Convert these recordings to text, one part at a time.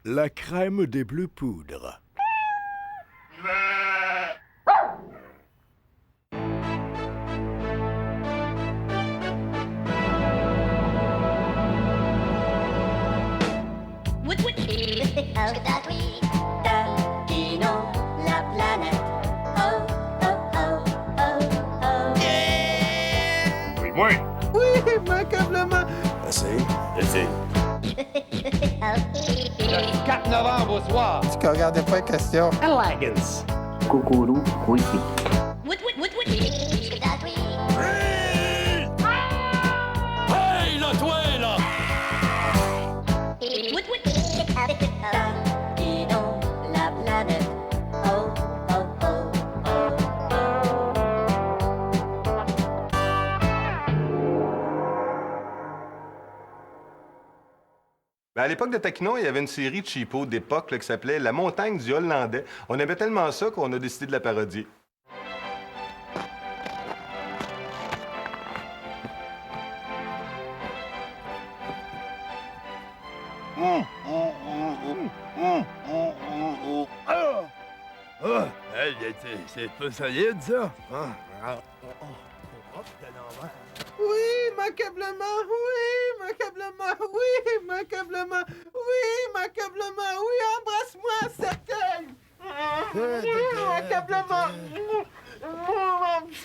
La crème des bleues poudres. Taquinons la planète. Oh, oh, oh, oh, oh. Yeah! Oui, moi. Oui, immanquablement. Assez. Assez. Le 4 novembre au soir. Tu ne regardais pas la question. Lagans. Coucou, oui. Hey, là, toi, là! Taquinons la planète. Oh, oh, oh, oh, Ben, à l'époque de Taquinon, il y avait une série de cheapos d'époque là, qui s'appelait La montagne du Hollandais. On aimait tellement ça qu'on a décidé de la parodier. C'est pas solide, ça. Oui, immanquablement. Oui, immanquablement. Oui, immanquablement. Oui, immanquablement. Oui, embrasse-moi, cercueil. Immanquablement.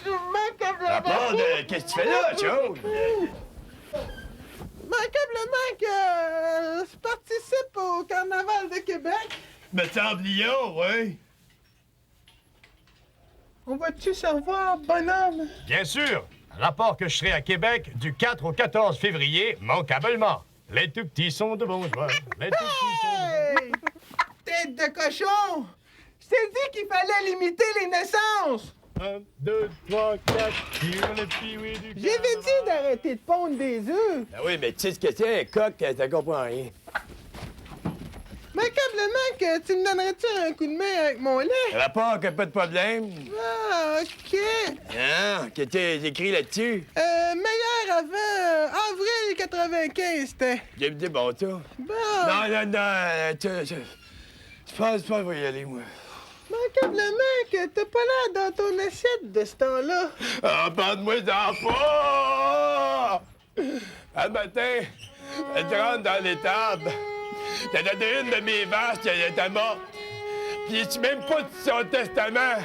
Immanquablement. Qu'est-ce que tu fais là, Joe? Immanquablement que je participe au Carnaval de Québec. Me semble Lyon, ouais. On va-tu se revoir, bonhomme? Bien sûr. Rapport que je serai à Québec du 4 au 14 février, manquablement. Les tout petits sont de bons joueurs. Les tout petits sont de bons... Hey! Tête de cochon! Je t'ai dit qu'il fallait limiter les naissances! 1, 2, 3, 4, tire le piouet du J'avais dit d'arrêter de pondre des œufs! Ben oui, mais tu sais ce que c'est, un coq, t'as comprends rien. Immanquablement que tu me donnerais-tu un coup de main avec mon lait? Rapport que pas de problème. Ah, OK. Hein? Que t'as écrit là-dessus? Meilleur avant avril 95, c'était. J'ai dit bon, ça. Bon. Non, je pense pas que je vais y aller, moi. Immanquablement que t'as pas l'air dans ton assiette de ce temps-là. Ah, parle-moi d'en pas! Un matin, je rentre dans l'étable. T'as donné une de mes vaches qui était morte. Puis je même pas de son testament.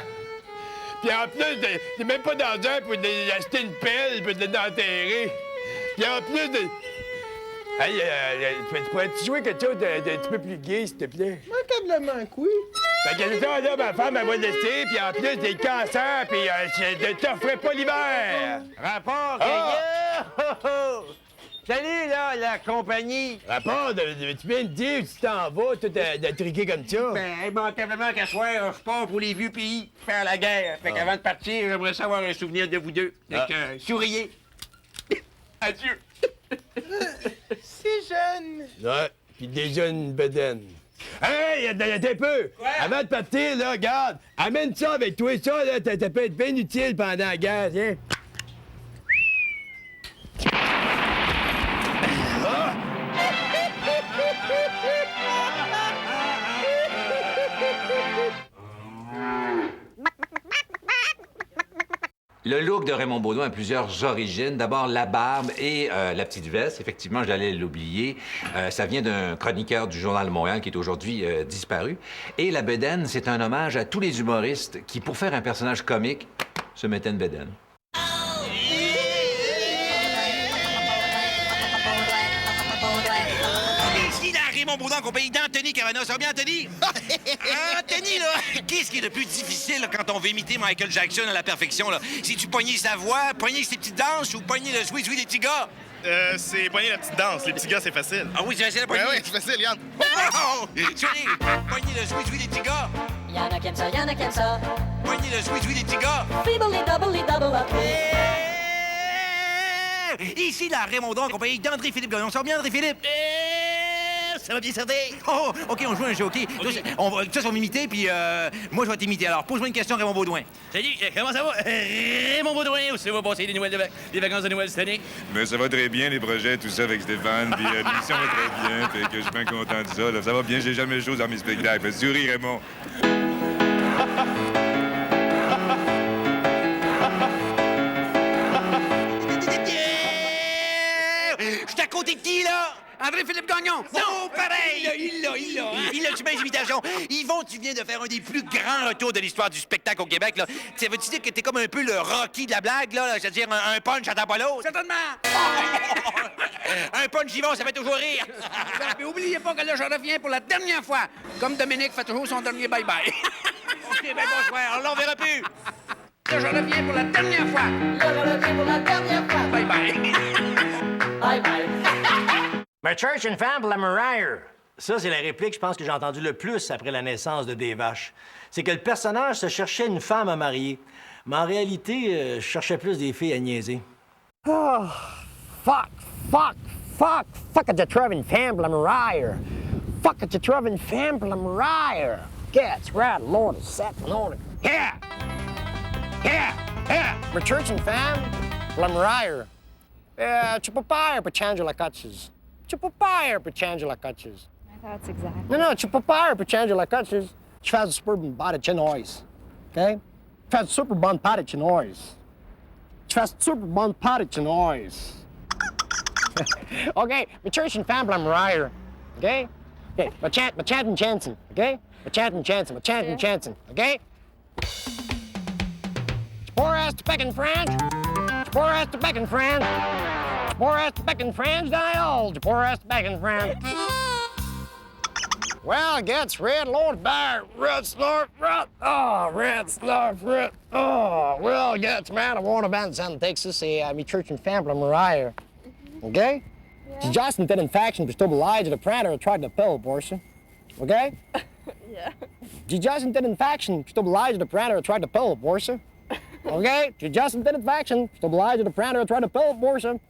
Puis en plus, j'ai même pas d'argent pour acheter une pelle pour l'enterrer. Puis en plus de... Hey, tu pourrais-tu jouer quelque chose d'un petit peu plus gay, s'il te plaît? Immanquablement que oui. Fait que ça, là, ma femme, elle va laisser, puis en plus, j'ai le cancer, puis je ne t'offrais pas l'hiver. Rapport, Ah! Salut, là, la compagnie. Rapport, tu viens de dire que tu t'en vas, tout de triquer comme ça. Ben, immanquablement qu'à soir, je pars pour les vieux pays, faire la guerre. Fait qu'avant de partir, j'aimerais savoir un souvenir de vous deux. Fait que, souriez. Adieu. Si jeune. Ouais, puis déjà une bedaine. Hey, attends un peu! Quoi? Avant de partir, là, regarde, amène ça avec toi, ça, là, ça peut être bien utile pendant la guerre, tiens. Le look de Raymond Baudouin a plusieurs origines. D'abord, la barbe et la petite veste. Effectivement, j'allais l'oublier. Ça vient d'un chroniqueur du Journal de Montréal qui est aujourd'hui disparu. Et la bedaine, c'est un hommage à tous les humoristes qui, pour faire un personnage comique, se mettaient une bedaine. Ici, la Raymond Baudouin, compagnie d'Anthony Cavana. Ça va bien, Anthony? Anthony, là, qu'est-ce qui est le plus difficile là, quand on veut imiter Michael Jackson à la perfection, là? Si tu pognes sa voix, pogner ses petites danses ou pogner le sweet des petits gars? C'est pogner la petite danse. Les petits gars, c'est facile. Ah oui, c'est facile à pogner? Ouais, c'est facile, regarde. Oh! Soyez, pogner le sweet des petits gars. Y'en a qui aiment ça, y'en a qui aiment ça. Pogner le sweet des petits gars. Feebly double up. Ici, la Raymond Baudouin, compagnie d'André-Philippe Gagnon. Ça va bien, André-Philippe? Ça va bien, certain? Oh, OK, on joue un jeu, OK? Toi, ça va m'imiter, puis moi, je vais t'imiter. Alors, pose-moi une question, Raymond Baudouin. Salut, comment ça va? Raymond Baudouin, où ça va passer les vacances de Noël cette année? Mais ça va très bien, les projets, tout ça, avec Stéphane. Puis l'émission va très bien. Fait que je suis bien content de ça. Là. Ça va bien, j'ai jamais chose dans mes spectacles. Souris, Raymond. Je suis à côté de qui, là? André-Philippe Gagnon! Non, pareil! Il l'a, tu bien imitation. Yvon, tu viens de faire un des plus grands retours de l'histoire du spectacle au Québec, là. Ça veut-tu dire que t'es comme un peu le Rocky de la blague, là? C'est-à-dire un punch attend pas l'autre? Certainement! Un punch Yvon, ça fait toujours rire! Mais oubliez pas que là, je reviens pour la dernière fois. Comme Dominique fait toujours son dernier bye-bye. OK, ben bonsoir, on l'en verra plus! Là, je reviens pour la dernière fois. Là, je reviens pour la dernière fois. Bye-bye. Bye-bye. My church and family, la Mariah. Ça, c'est la réplique, je pense, que j'ai entendue le plus après la naissance de Des Vaches. C'est que le personnage se cherchait une femme à marier. Mais en réalité, je cherchais plus des filles à niaiser. Oh, fuck at the Trevin family, la Mariah. Fuck at the Trevin family, la Mariah. Gets right, Lord, set, Lord. Yeah! My church and fam, la Mariah. Tu peux pas pretend la catches. Tu peux pas pretend la catches. That's exactly. Non, tu peux pas pretend la catches. Tu fais du super bon pas de chinoise. OK? Tu fais du super bon pas de chinoise. Tu fais du super bon pas de chinoise. OK, my church and fam, la Mariah. OK? OK, my chant and Jansen. OK? My chant and Jansen. OK? Poor ass to Beck and French. Poor ass to Beck and French. Poor ass to Beck and French, die old. Poor ass to Beck and French. Well, gets red, Lord, bear, red, snort, red. Oh, red, snort, red. Oh, well, gets mad. I want to band San Texas, me church and family, Mariah. Okay? Yeah. Justin did infection, but still alive to the printer and tried to pill abortion. Okay? Yeah. Justin did infection, still alive to the printer and tried to pill abortion. Okay? Justin did infection, still alive to the printer and tried to pill abortion.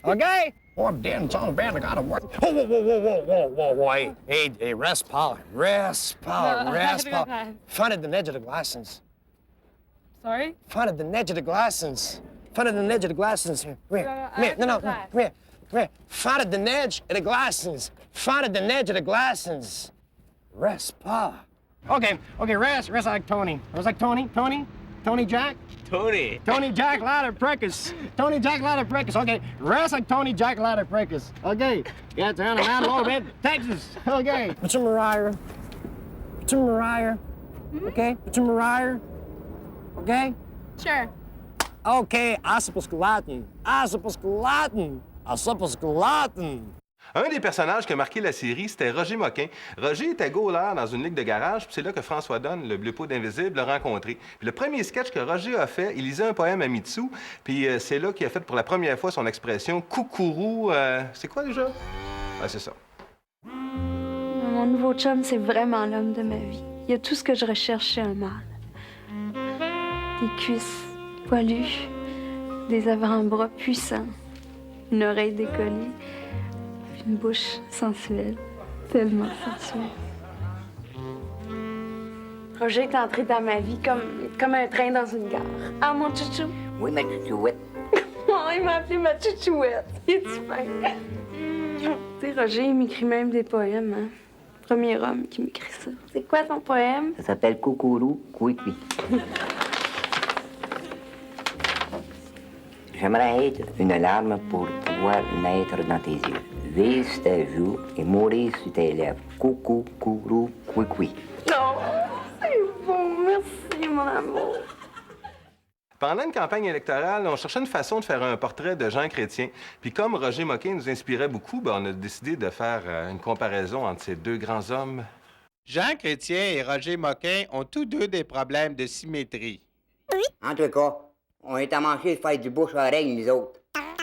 Okay? Oh, damn, it's on the band. I gotta work. Whoa. Hey, rest, Paul. Rest, Paul. Fun at the edge of the glasses. Sorry? Fun at the edge of the glasses. Fun at the edge of the glasses. Come here. No. Come here. Fun at the edge of the glasses. Fun at the edge of the glasses. Rest, Paul. Okay, rest like Tony. Rest like Tony Jack? Tony Jack Ladder Preckus. Okay, rest like Tony Jack Ladder Preckus. Okay, yeah, it's down a little bit. Texas. Okay. It's a Mariah. Okay, it's a Mariah. Okay? Sure. Okay, Asapusculatin. Un des personnages qui a marqué la série, c'était Roger Moquin. Roger était goaler dans une ligue de garage, puis c'est là que François Donne, le bleu pot d'invisible, l'a rencontré. Puis le premier sketch que Roger a fait, il lisait un poème à Mitsou, puis c'est là qu'il a fait pour la première fois son expression « coucourou ». C'est quoi déjà? Ah, c'est ça. Mon nouveau chum, c'est vraiment l'homme de ma vie. Il y a tout ce que je recherche chez un mâle. Des cuisses poilues, des avant-bras puissants, une oreille décollée, une bouche sensuelle, tellement sensuelle. Roger est entré dans ma vie comme un train dans une gare. Ah, mon chouchou! Oui, ma chouchouette. Oh, il m'a appelé ma chouchouette. Il est super. Tu sais, Roger, il m'écrit même des poèmes, hein. Premier homme qui m'écrit ça. C'est quoi ton poème? Ça s'appelle Coucourou, Couicoui. J'aimerais être une larme pour pouvoir naître dans tes yeux, vivre sur tes joues et mourir sur tes lèvres. Coucou, courou, couicoui. Non, c'est beau, merci, mon amour. Pendant une campagne électorale, on cherchait une façon de faire un portrait de Jean Chrétien. Puis comme Roger Moquin nous inspirait beaucoup, on a décidé de faire une comparaison entre ces deux grands hommes. Jean Chrétien et Roger Moquin ont tous deux des problèmes de symétrie. Oui. En tout cas, on est à manger de faire du bouche-oreille, nous autres.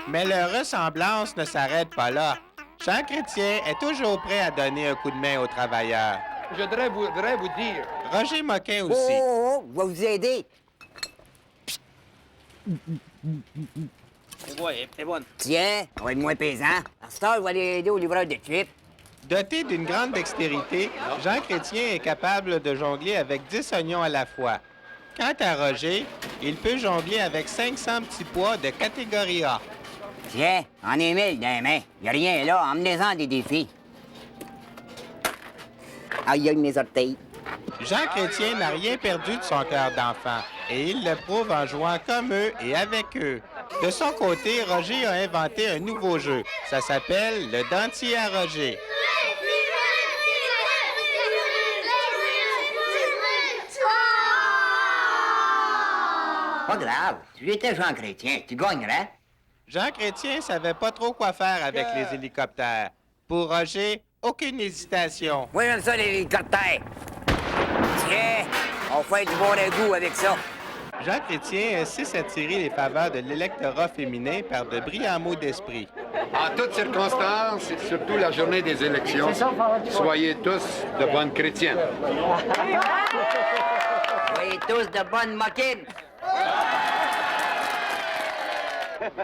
Mais leur ressemblance ne s'arrête pas là. Jean Chrétien est toujours prêt à donner un coup de main aux travailleurs. Je voudrais vous dire... Roger Moquin aussi. Oh, je vais vous aider. C'est bon. Tiens, on va être moins pesant. À ce temps, je vais aller aider au livreur de chips. Doté d'une grande dextérité, Jean Chrétien est capable de jongler avec 10 oignons à la fois. Quant à Roger, il peut jongler avec 500 petits pois de catégorie A. Tiens, en est 1000 dans les mains. Y a rien là, emmenez-en des défis. Aïe, aïe, mes orteils. Jean Chrétien n'a rien perdu de son cœur d'enfant, et il le prouve en jouant comme eux et avec eux. De son côté, Roger a inventé un nouveau jeu. Ça s'appelle le dentier à Roger. Pas grave, tu étais Jean Chrétien, tu gagnerais. Jean Chrétien savait pas trop quoi faire avec les hélicoptères. Pour Roger, aucune hésitation. Moi, j'aime ça, les hélicoptères. Tiens, on fait du bon égout avec ça. Jean Chrétien insiste à tirer les faveurs de l'électorat féminin par de brillants mots d'esprit. En toutes circonstances, surtout la journée des élections, soyez tous de bonnes chrétiennes. Soyez tous de bonnes moquines.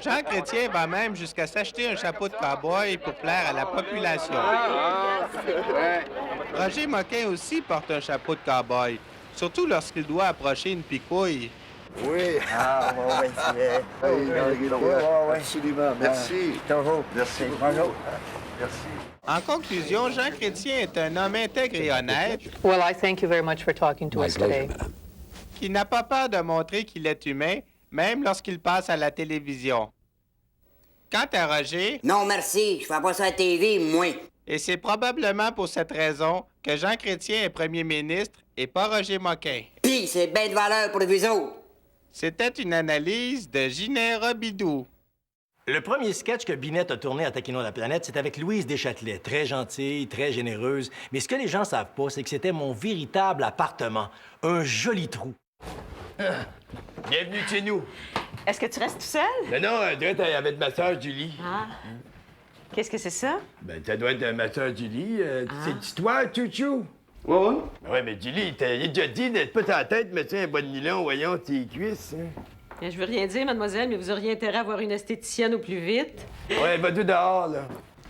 Jean Chrétien va même jusqu'à s'acheter un chapeau de cow-boy pour plaire à la population. Roger Moquin aussi porte un chapeau de cow-boy, surtout lorsqu'il doit approcher une picouille. Oui. Ah, oui, absolument. Merci. Merci. Bonjour. Merci. En conclusion, Jean Chrétien est un homme intègre et honnête. Well, I thank you very much for talking to us today. Qui n'a pas peur de montrer qu'il est humain, même lorsqu'il passe à la télévision. Quant à Roger... Non, merci, je fais pas ça à la TV, moi. Et c'est probablement pour cette raison que Jean Chrétien est premier ministre et pas Roger Moquin. Pis, c'est bien de valeur pour vous autres. C'était une analyse de Ginette Robidoux. Le premier sketch que Binette a tourné à Taquinons la planète, c'est avec Louise Deschâtelet. Très gentille, très généreuse. Mais ce que les gens savent pas, c'est que c'était mon véritable appartement. Un joli trou. Bienvenue chez nous. Est-ce que tu restes tout seul? Non, Drette, elle avait de ma sœur Julie. Ah. Qu'est-ce que c'est ça? Ben, ça doit être ma sœur Julie. C'est toi, Chouchou? Oui, oui. Ouais, mais Julie, il a déjà dit d'être pas ta tête, mais tu un bas de nylon, voyons tes cuisses. Hein. Je veux rien dire, mademoiselle, mais vous auriez intérêt à avoir une esthéticienne au plus vite. Ouais, va-tu dehors, là.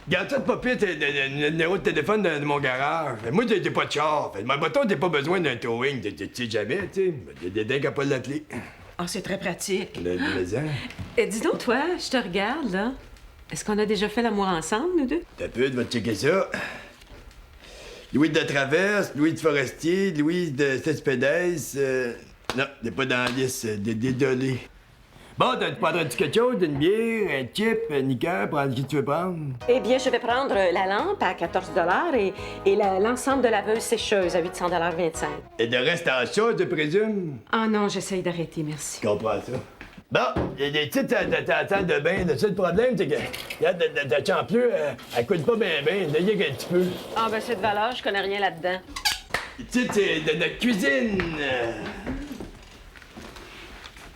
Garde ça de papier, le numéro de téléphone de mon garage. Moi, j'ai pas de char. Ma moto, t'as pas besoin d'un towing. Tu sais jamais, tu sais. Il y a des dingues à pas l'appeler. Ah, c'est très pratique. Le Dis donc, toi, je te regarde, là. Est-ce qu'on a déjà fait l'amour ensemble, nous deux? T'as peu, tu vas checker ça. Louis de Traverse, Louis de Forestier, Louise de Cespedes. Non, t'es pas dans la liste. Désolé. Bon, tu prendras-tu quelque chose? Une bière, un chip, un liqueur, prends ce que tu veux prendre? Eh bien, je vais prendre la lampe à 14 et l'ensemble de laveuse sécheuse à 800,25 $. Et le reste en chose, je présume? Ah non, j'essaye d'arrêter, merci. Je comprends ça. Bon, il y a des petites à la salle de bain. Le seul problème, c'est que ta champlure, elle coûte pas bien, d'ailleurs qu'un petit peu. Ah, ben c'est de valeur, je connais rien là-dedans. Tu sais, c'est de notre cuisine.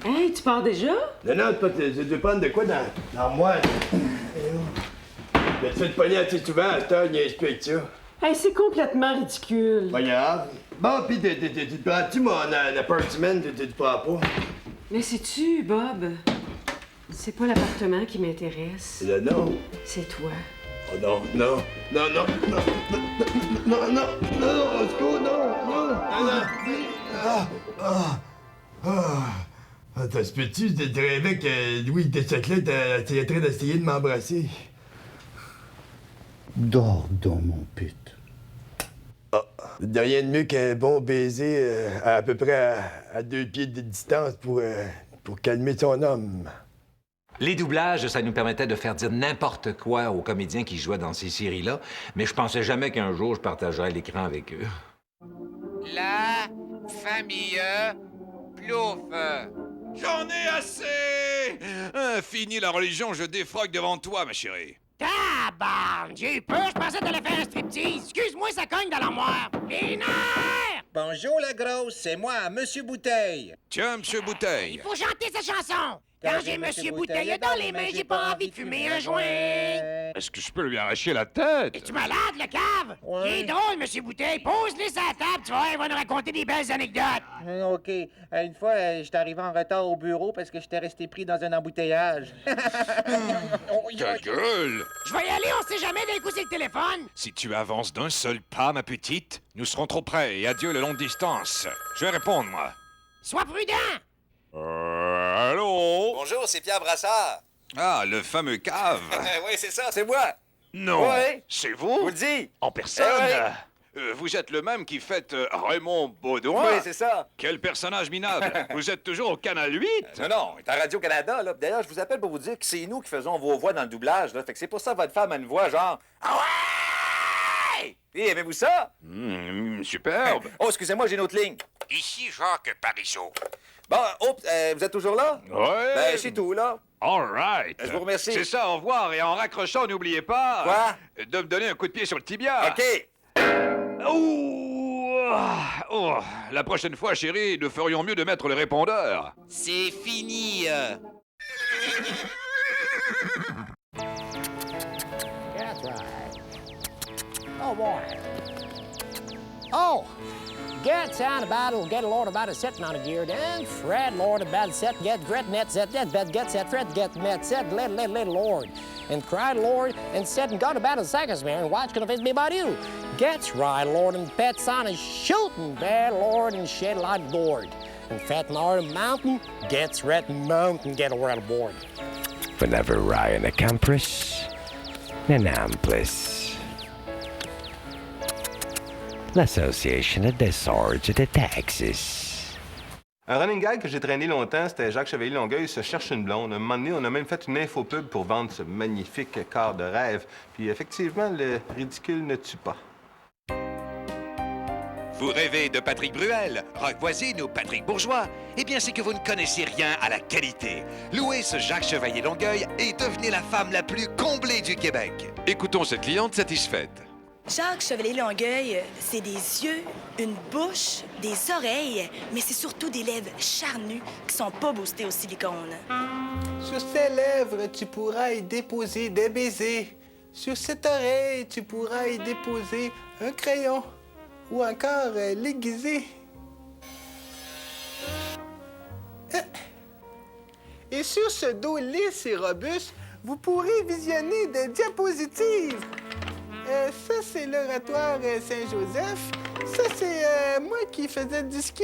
Hey, tu pars déjà? Non, je vais prendre de quoi dans moi. Mais tu fais te pogner assez souvent à cette heure, il inspecte ça. Hey, c'est complètement ridicule. Pas grave. Bon, pis tu prends-tu mon appartement? Tu prends pas? Mais sais-tu, Bob, c'est pas l'appartement qui m'intéresse. Le nom? C'est toi. Oh non, au secours, non. Ça se peut-tu? Tu rêvais que Louis Deschâtelet était en train d'essayer de m'embrasser? Dors donc, mon pute. Ah, il n'y a rien de mieux qu'un bon baiser à peu près à 2 pieds de distance pour calmer son homme. Les doublages, ça nous permettait de faire dire n'importe quoi aux comédiens qui jouaient dans ces séries-là, mais je pensais jamais qu'un jour je partagerais l'écran avec eux. La famille Plouffe. J'en ai assez! Fini la religion, je défroque devant toi, ma chérie. Tabarn! J'ai eu peur, je pensais que t'allais faire un striptease. Excuse-moi, ça cogne dans l'armoire. Les nerfs! Bonjour, la grosse, c'est moi, Monsieur Bouteille. Tiens, Monsieur Bouteille. Il faut chanter cette chanson. Quand j'ai Monsieur Bouteille dans les mains, j'ai pas envie de fumer un joint. Est-ce que je peux lui arracher la tête? Es-tu malade, le cave? Il est drôle, Monsieur Bouteille. Pose-les sur la table, tu vois, il va nous raconter des belles anecdotes. OK. Une fois, j'étais arrivé en retard au bureau parce que j'étais resté pris dans un embouteillage. Ta gueule! Je vais y aller, on sait jamais, d'un coup c'est le téléphone. Si tu avances d'un seul pas, ma petite, nous serons trop près et adieu le long distance. Je vais répondre, moi. Sois prudent. Allô? Bonjour, c'est Pierre Brassard. Ah, le fameux cave. Oui, c'est ça, c'est moi. Non. Oui. C'est vous? Vous le dis. En personne? Eh Vous êtes le même qui faites Raymond Baudouin? Oui, c'est ça. Quel personnage minable. Vous êtes toujours au Canal 8? Non, il est à Radio-Canada, là. D'ailleurs, je vous appelle pour vous dire que c'est nous qui faisons vos voix dans le doublage, là. Fait que c'est pour ça que votre femme a une voix genre... Ah ouais! Et aimez-vous ça? Superbe. Oh, excusez-moi, j'ai une autre ligne. Ici Jacques Parizeau. Bon, vous êtes toujours là? Ouais. Ben, c'est tout, là. All right. Je vous remercie. C'est ça, au revoir. Et en raccrochant, n'oubliez pas... Quoi? De me donner un coup de pied sur le tibia. OK. Oh, la prochaine fois, chérie, nous ferions mieux de mettre le répondeur. C'est fini. That's right. Oh, boy. Oh! Get sound about it, get a Lord about it, sitting on a gear, then Fred, Lord about it, set, get Fred, net, set, get set, Fred, get met, set, let, Lord. And cried, Lord, and said, and got about a second man, and watch, gonna face me about you. Gets right, Lord, and pets on a shooting bad, Lord, and shed like Lord. And fat Lord mountain, gets red mountain, get right aboard. Whenever Ryan accomplishes, Nanamplis. L'Association des Swords de Texas. Un running gag que j'ai traîné longtemps, c'était Jacques Chevalier-Longueuil se cherche une blonde. À un moment donné, on a même fait une infopub pour vendre ce magnifique corps de rêve. Puis effectivement, le ridicule ne tue pas. Vous rêvez de Patrick Bruel, Rock Voisine ou Patrick Bourgeois? Eh bien, c'est que vous ne connaissez rien à la qualité. Louez ce Jacques Chevalier-Longueuil et devenez la femme la plus comblée du Québec. Écoutons cette cliente satisfaite. Jacques Chevalier-Longueuil, c'est des yeux, une bouche, des oreilles, mais c'est surtout des lèvres charnues qui sont pas boostées au silicone. Sur ces lèvres, tu pourras y déposer des baisers. Sur cette oreille, tu pourras y déposer un crayon ou encore l'aiguiser. Et sur ce dos lisse et robuste, vous pourrez visionner des diapositives. Ça, c'est l'oratoire Saint-Joseph. Ça, c'est moi qui faisais du ski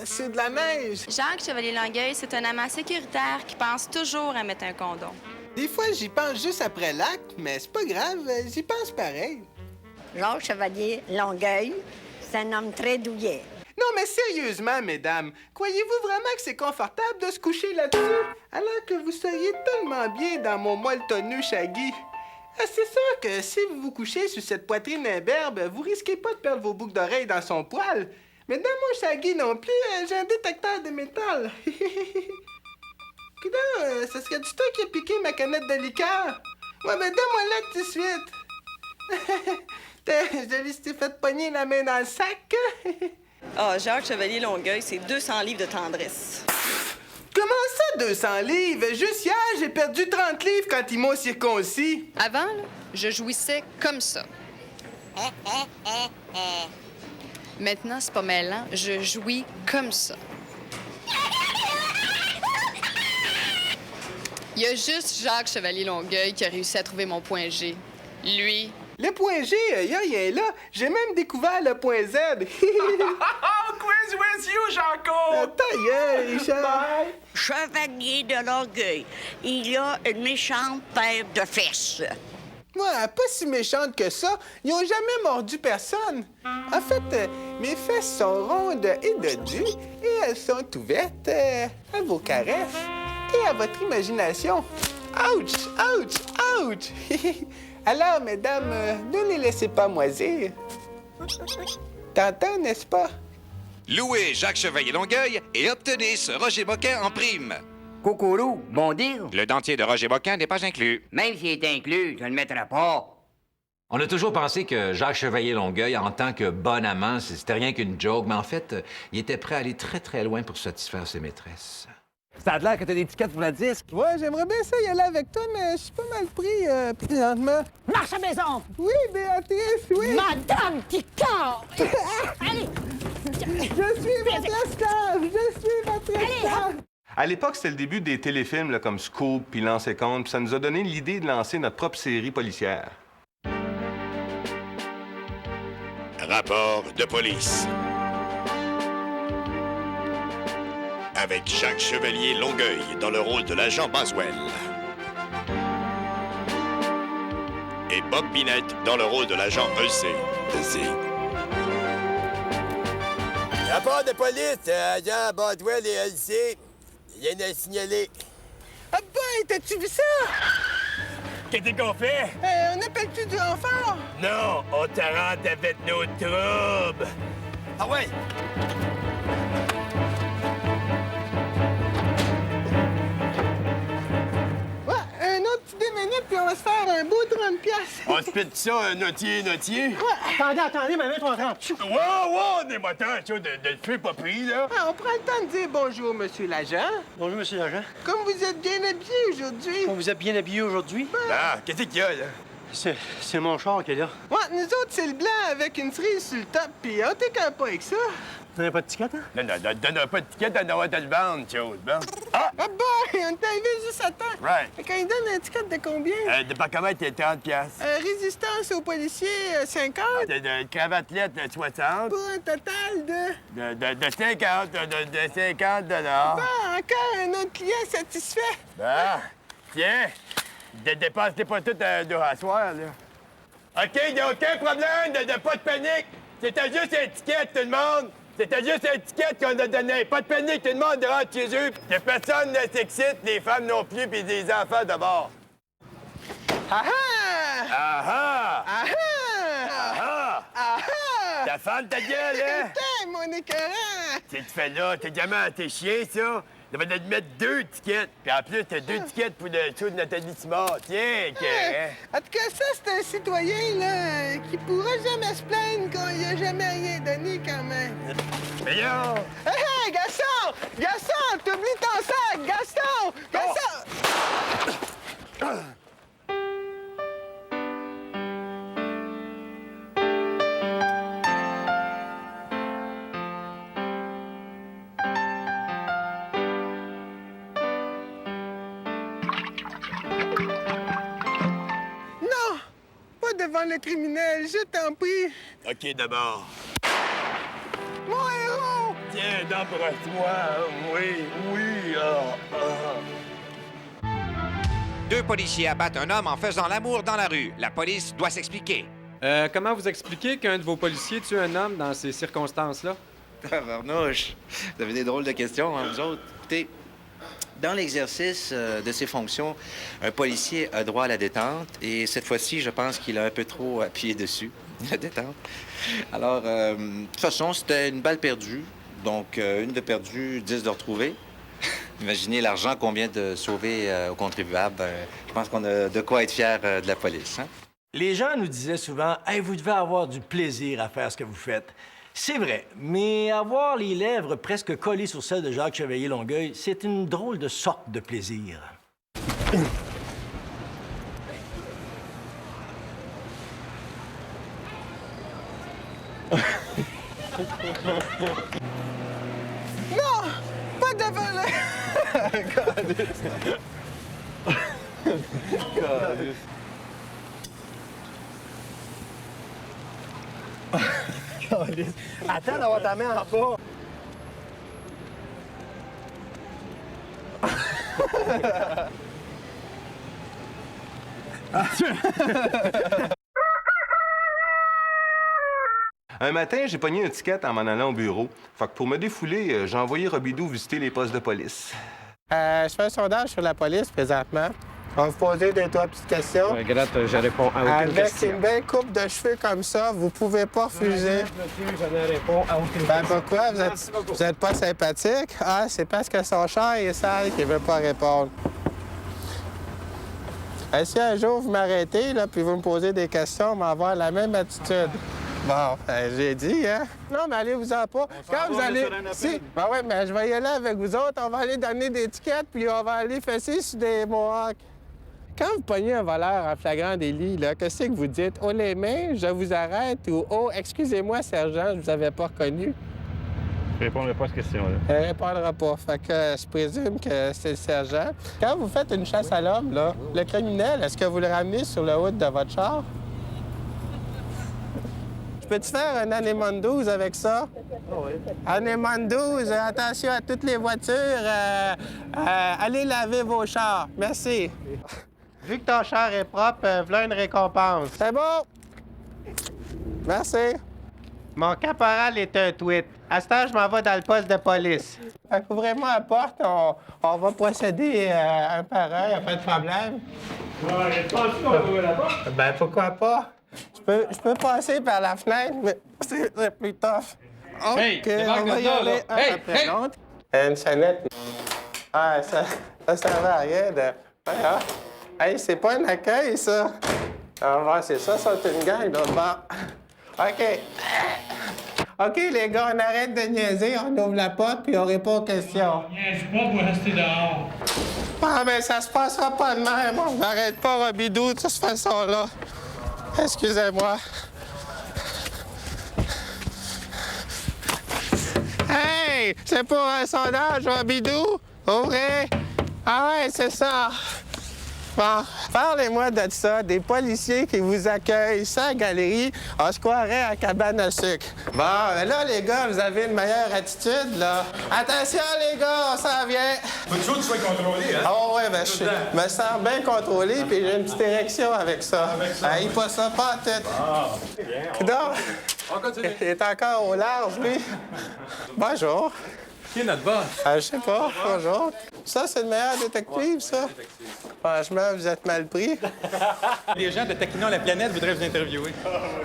sur de la neige. Jacques Chevalier-Longueuil, c'est un amant sécuritaire qui pense toujours à mettre un condom. Des fois, j'y pense juste après l'acte, mais c'est pas grave, j'y pense pareil. Jacques Chevalier-Longueuil, c'est un homme très douillet. Non, mais sérieusement, mesdames, croyez-vous vraiment que c'est confortable de se coucher là-dessus, alors que vous seriez tellement bien dans mon molletonneux shaggy? C'est sûr que si vous vous couchez sur cette poitrine imberbe, vous risquez pas de perdre vos boucles d'oreilles dans son poil. Mais dans mon shaggy non plus, j'ai un détecteur de métal. Coudonc, ce serait du temps qui a piqué ma canette de liqueur. Ouais, mais donne-moi-la tout de suite. Je lui suis fait pogner la main dans le sac. Ah, Jacques Chevalier-Longueuil, c'est 200 livres de tendresse. Comment ça, 200 livres? Juste hier, j'ai perdu 30 livres quand ils m'ont circoncis. Avant, là, je jouissais comme ça. Maintenant, c'est pas mêlant, je jouis comme ça. Il y a juste Jacques Chevalier-Longueuil qui a réussi à trouver mon point G. Lui... Le point G, y'a rien là. J'ai même découvert le point Z. Quiz with you, Jean-Claude! Ta gueule, Richard! Chevalier de Longueuil, il a une méchante paire de fesses. Ouais, pas si méchante que ça. Ils ont jamais mordu personne. En fait, mes fesses sont rondes et dodues et elles sont ouvertes à vos caresses et à votre imagination. Ouch! Ouch! Ouch! Alors, mesdames, ne les laissez pas moisir. T'entends, n'est-ce pas? Louez Jacques Chevalier-Longueuil et obtenez ce Roger Moquin en prime. Coucourou, bon deal. Le dentier de Roger Moquin n'est pas inclus. Même s'il est inclus, je ne le mettrai pas. On a toujours pensé que Jacques Chevalier-Longueuil, en tant que bon amant, c'était rien qu'une joke, mais en fait, il était prêt à aller très, très loin pour satisfaire ses maîtresses. Ça a l'air que t'as des tickets pour la disque. Ouais, j'aimerais bien ça y aller avec toi, mais je suis pas mal pris présentement. Marche à maison! Oui, Béatrice, oui! Madame Picard! Allez! Je suis votre esclave! Je suis votre esclave! À l'époque, c'était le début des téléfilms là, comme Scoop puis Lance et Compte, puis ça nous a donné l'idée de lancer notre propre série policière. Rapport de police. Avec Jacques Chevalier-Longueuil dans le rôle de l'agent Boswell. Et Bob Binette dans le rôle de l'agent E.C. de Z. Rapport de police, agent Boswell et E.C. Rien à signaler. Ah ben, t'as-tu vu ça? Qu'est-ce qu'on fait? On appelle-tu du renfort? Non, on te rentre avec nos troubles. Ah ouais? Un autre petit 2 minutes, puis on va se faire un beau 30 piastres. On se pète ça, un notier. Ouais. Attendez, ma main, 30. Wow, des moteurs, ça, de le feu pas pris, là. Ah, on prend le temps de dire bonjour, monsieur l'agent. Bonjour, monsieur l'agent. Comme vous êtes bien habillé aujourd'hui. On vous êtes bien habillé aujourd'hui? Ah, qu'est-ce qu'il y a, là? C'est mon char qui est là. Ouais, nous autres, c'est le blanc avec une frise sur le top, puis on t'écœure pas avec ça. Vous n'avez pas de ticket, hein? Non, donne pas de ticket, on va te le vendre, chose, bon. Ah ben, on est arrivé juste à temps. Right. Fait qu'on lui donne un ticket de combien? De parcomètre, t'es 30 piastres. Résistance aux policiers, 50. De cravatelette, 60. Pour un total De 50, de 50 $. Bon, encore un autre client satisfait. Bon, tiens, dépasse-les pas tout à soir, là. OK, il n'y a aucun problème, de pas de panique. C'était juste un ticket, tout le monde. C'était juste un ticket qu'on a donné. Pas de panique, tout le monde rentre chez eux. Que personne ne s'excite, les femmes non plus, puis les enfants d'abord. Ah ah! Ah ah! Ah ah! Ah ah! Ta femme, ta gueule, hein? Putain, mon écœurant! Tu te fais là, t'es gamin, t'es chien, ça? Tu vas te mettre 2 tickets. Puis en plus, t'as 2 tickets pour le show de Nathalie Simard. Tiens, hein? En tout cas, ça, c'est un citoyen, là, qui pourra jamais se plaindre qu'on lui a jamais rien donné, quand même. Mais yo! Hey, Gaston! Gaston, t'oublies ton sac! Gaston! Gaston! Non! Pas devant le criminel, je t'en prie. OK, d'abord. Mon héros! Tiens, d'embrasse-moi. Oui. Deux policiers abattent un homme en faisant l'amour dans la rue. La police doit s'expliquer. Comment vous expliquez qu'un de vos policiers tue un homme dans ces circonstances-là? Tabarnouche, vous avez des drôles de questions, hein, vous autres. Écoutez, dans l'exercice de ses fonctions, un policier a droit à la détente, et cette fois-ci, je pense qu'il a un peu trop appuyé dessus, la détente. Alors, de toute façon, c'était une balle perdue, donc une de perdue, 10 de retrouvée. Imaginez l'argent qu'on vient de sauver aux contribuables. Je pense qu'on a de quoi être fiers de la police, hein? Les gens nous disaient souvent « Hey, vous devez avoir du plaisir à faire ce que vous faites. » C'est vrai, mais avoir les lèvres presque collées sur celles de Jacques Chevalier-Longueuil, c'est une drôle de sorte de plaisir. Non! Pas devant le... Attends d'avoir ta main en bas. Un matin, j'ai pogné un ticket en m'en allant au bureau. Fait que pour me défouler, j'ai envoyé Robidoux visiter les postes de police. Je fais un sondage sur la police présentement. On va vous poser 2-3 petites questions. Regarde, je réponds à aucune Avec question. une belle coupe de cheveux comme ça, vous pouvez pas refuser. Monsieur, je ne réponds à aucune Ben question. pourquoi? Vous êtes pas sympathique? Ah, c'est parce que son char est sale qu'il veut pas répondre. Si un jour vous m'arrêtez, là, puis vous me posez des questions, on va avoir la même attitude. Bon, j'ai dit, hein? Non, mais allez-vous-en pas. Quand vous allez... Si, ben ouais, mais je vais y aller avec vous autres. On va aller donner des tickets, puis on va aller fesser sur des Mohawks. Quand vous pognez un voleur en flagrant délit, là, qu'est-ce que vous dites? Oh, les mains, je vous arrête, ou oh, excusez-moi, sergent, je vous avais pas reconnu. Je répondrai pas à cette question-là. Elle répondra pas. Fait que je présume que c'est le sergent. Quand vous faites une chasse à l'homme, là, le criminel, est-ce que vous le ramenez sur le hood de votre char? Je peux-tu faire un anémone 12 avec ça? Oui. Anémone 12, attention à toutes les voitures. Allez laver vos chars. Merci. Vu que ton char est propre, voilà une récompense. C'est bon? Merci. Mon caporal est un tweet. À ce temps, je m'en vais dans le poste de police. Fait qu'ouvrez-moi la porte, on va procéder un par un, y a pas de problème. Ouais, je pense qu'on va ouvrir la porte. Ben, pourquoi pas? Je peux passer par la fenêtre, mais c'est plus tough. OK, Hey, on va y aller un après l'autre. Une sonnette. Ah, ça servait à rien de... Ah. Hey, c'est pas un accueil, ça. On va voir, c'est ça, c'est une gang d'autre bord. OK. OK, les gars, on arrête de niaiser, on ouvre la porte, puis on répond aux questions. On niaise pas pour rester dehors. Ah, mais ça se passera pas de même. On n'arrête pas Robidou de cette façon-là. Excusez-moi. Hey! C'est pour un sondage, Robidou? Ouvrez! Ah ouais, c'est ça. Bon, parlez-moi de ça, des policiers qui vous accueillent sans galerie, on se croirait à cabane à sucre. Bon, mais là, les gars, vous avez une meilleure attitude, là. Attention, les gars, on s'en vient. Faut toujours que tu sois contrôlé, hein? Ah ouais, ben je me sens bien contrôlé, puis j'ai une petite érection avec ça. Il passe ça pas en tête. Donc, On continue. il est encore au large, lui. Bonjour. Qui est notre boss? Je sais pas. Bonjour. Ça, c'est le meilleur détective, ça? Franchement, vous êtes mal pris. Les gens de Taquinon la planète voudraient vous interviewer.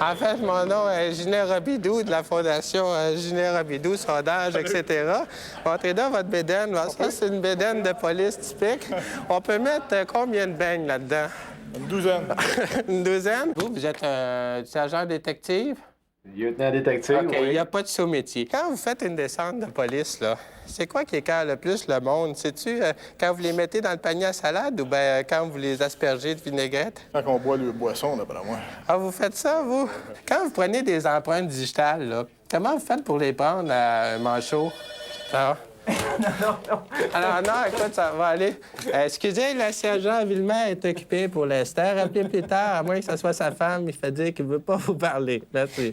En fait, mon nom est Ginet Robidou de la Fondation Ginet Robidou, sondage, etc. Entrez dans votre bédaine. Ça, c'est une bédaine de police typique. On peut mettre combien de beignes là-dedans? Une douzaine. Une douzaine? Vous êtes sergent détective? Lieutenant détective, OK, il n'y a pas de sous-métier. Quand vous faites une descente de police, là, c'est quoi qui écarte le plus le monde? C'est-tu quand vous les mettez dans le panier à salade ou bien quand vous les aspergez de vinaigrette? Quand on boit le boisson, d'après moi. Ah, vous faites ça, vous? Quand vous prenez des empreintes digitales, là, comment vous faites pour les prendre à un manchot? Ah. Non. Alors, non, écoute, ça va aller. Excusez, le sergent Villemont est occupé pour l'instant. Rappelez plus tard, à moins que ce soit sa femme, il fait dire qu'il ne veut pas vous parler. Merci.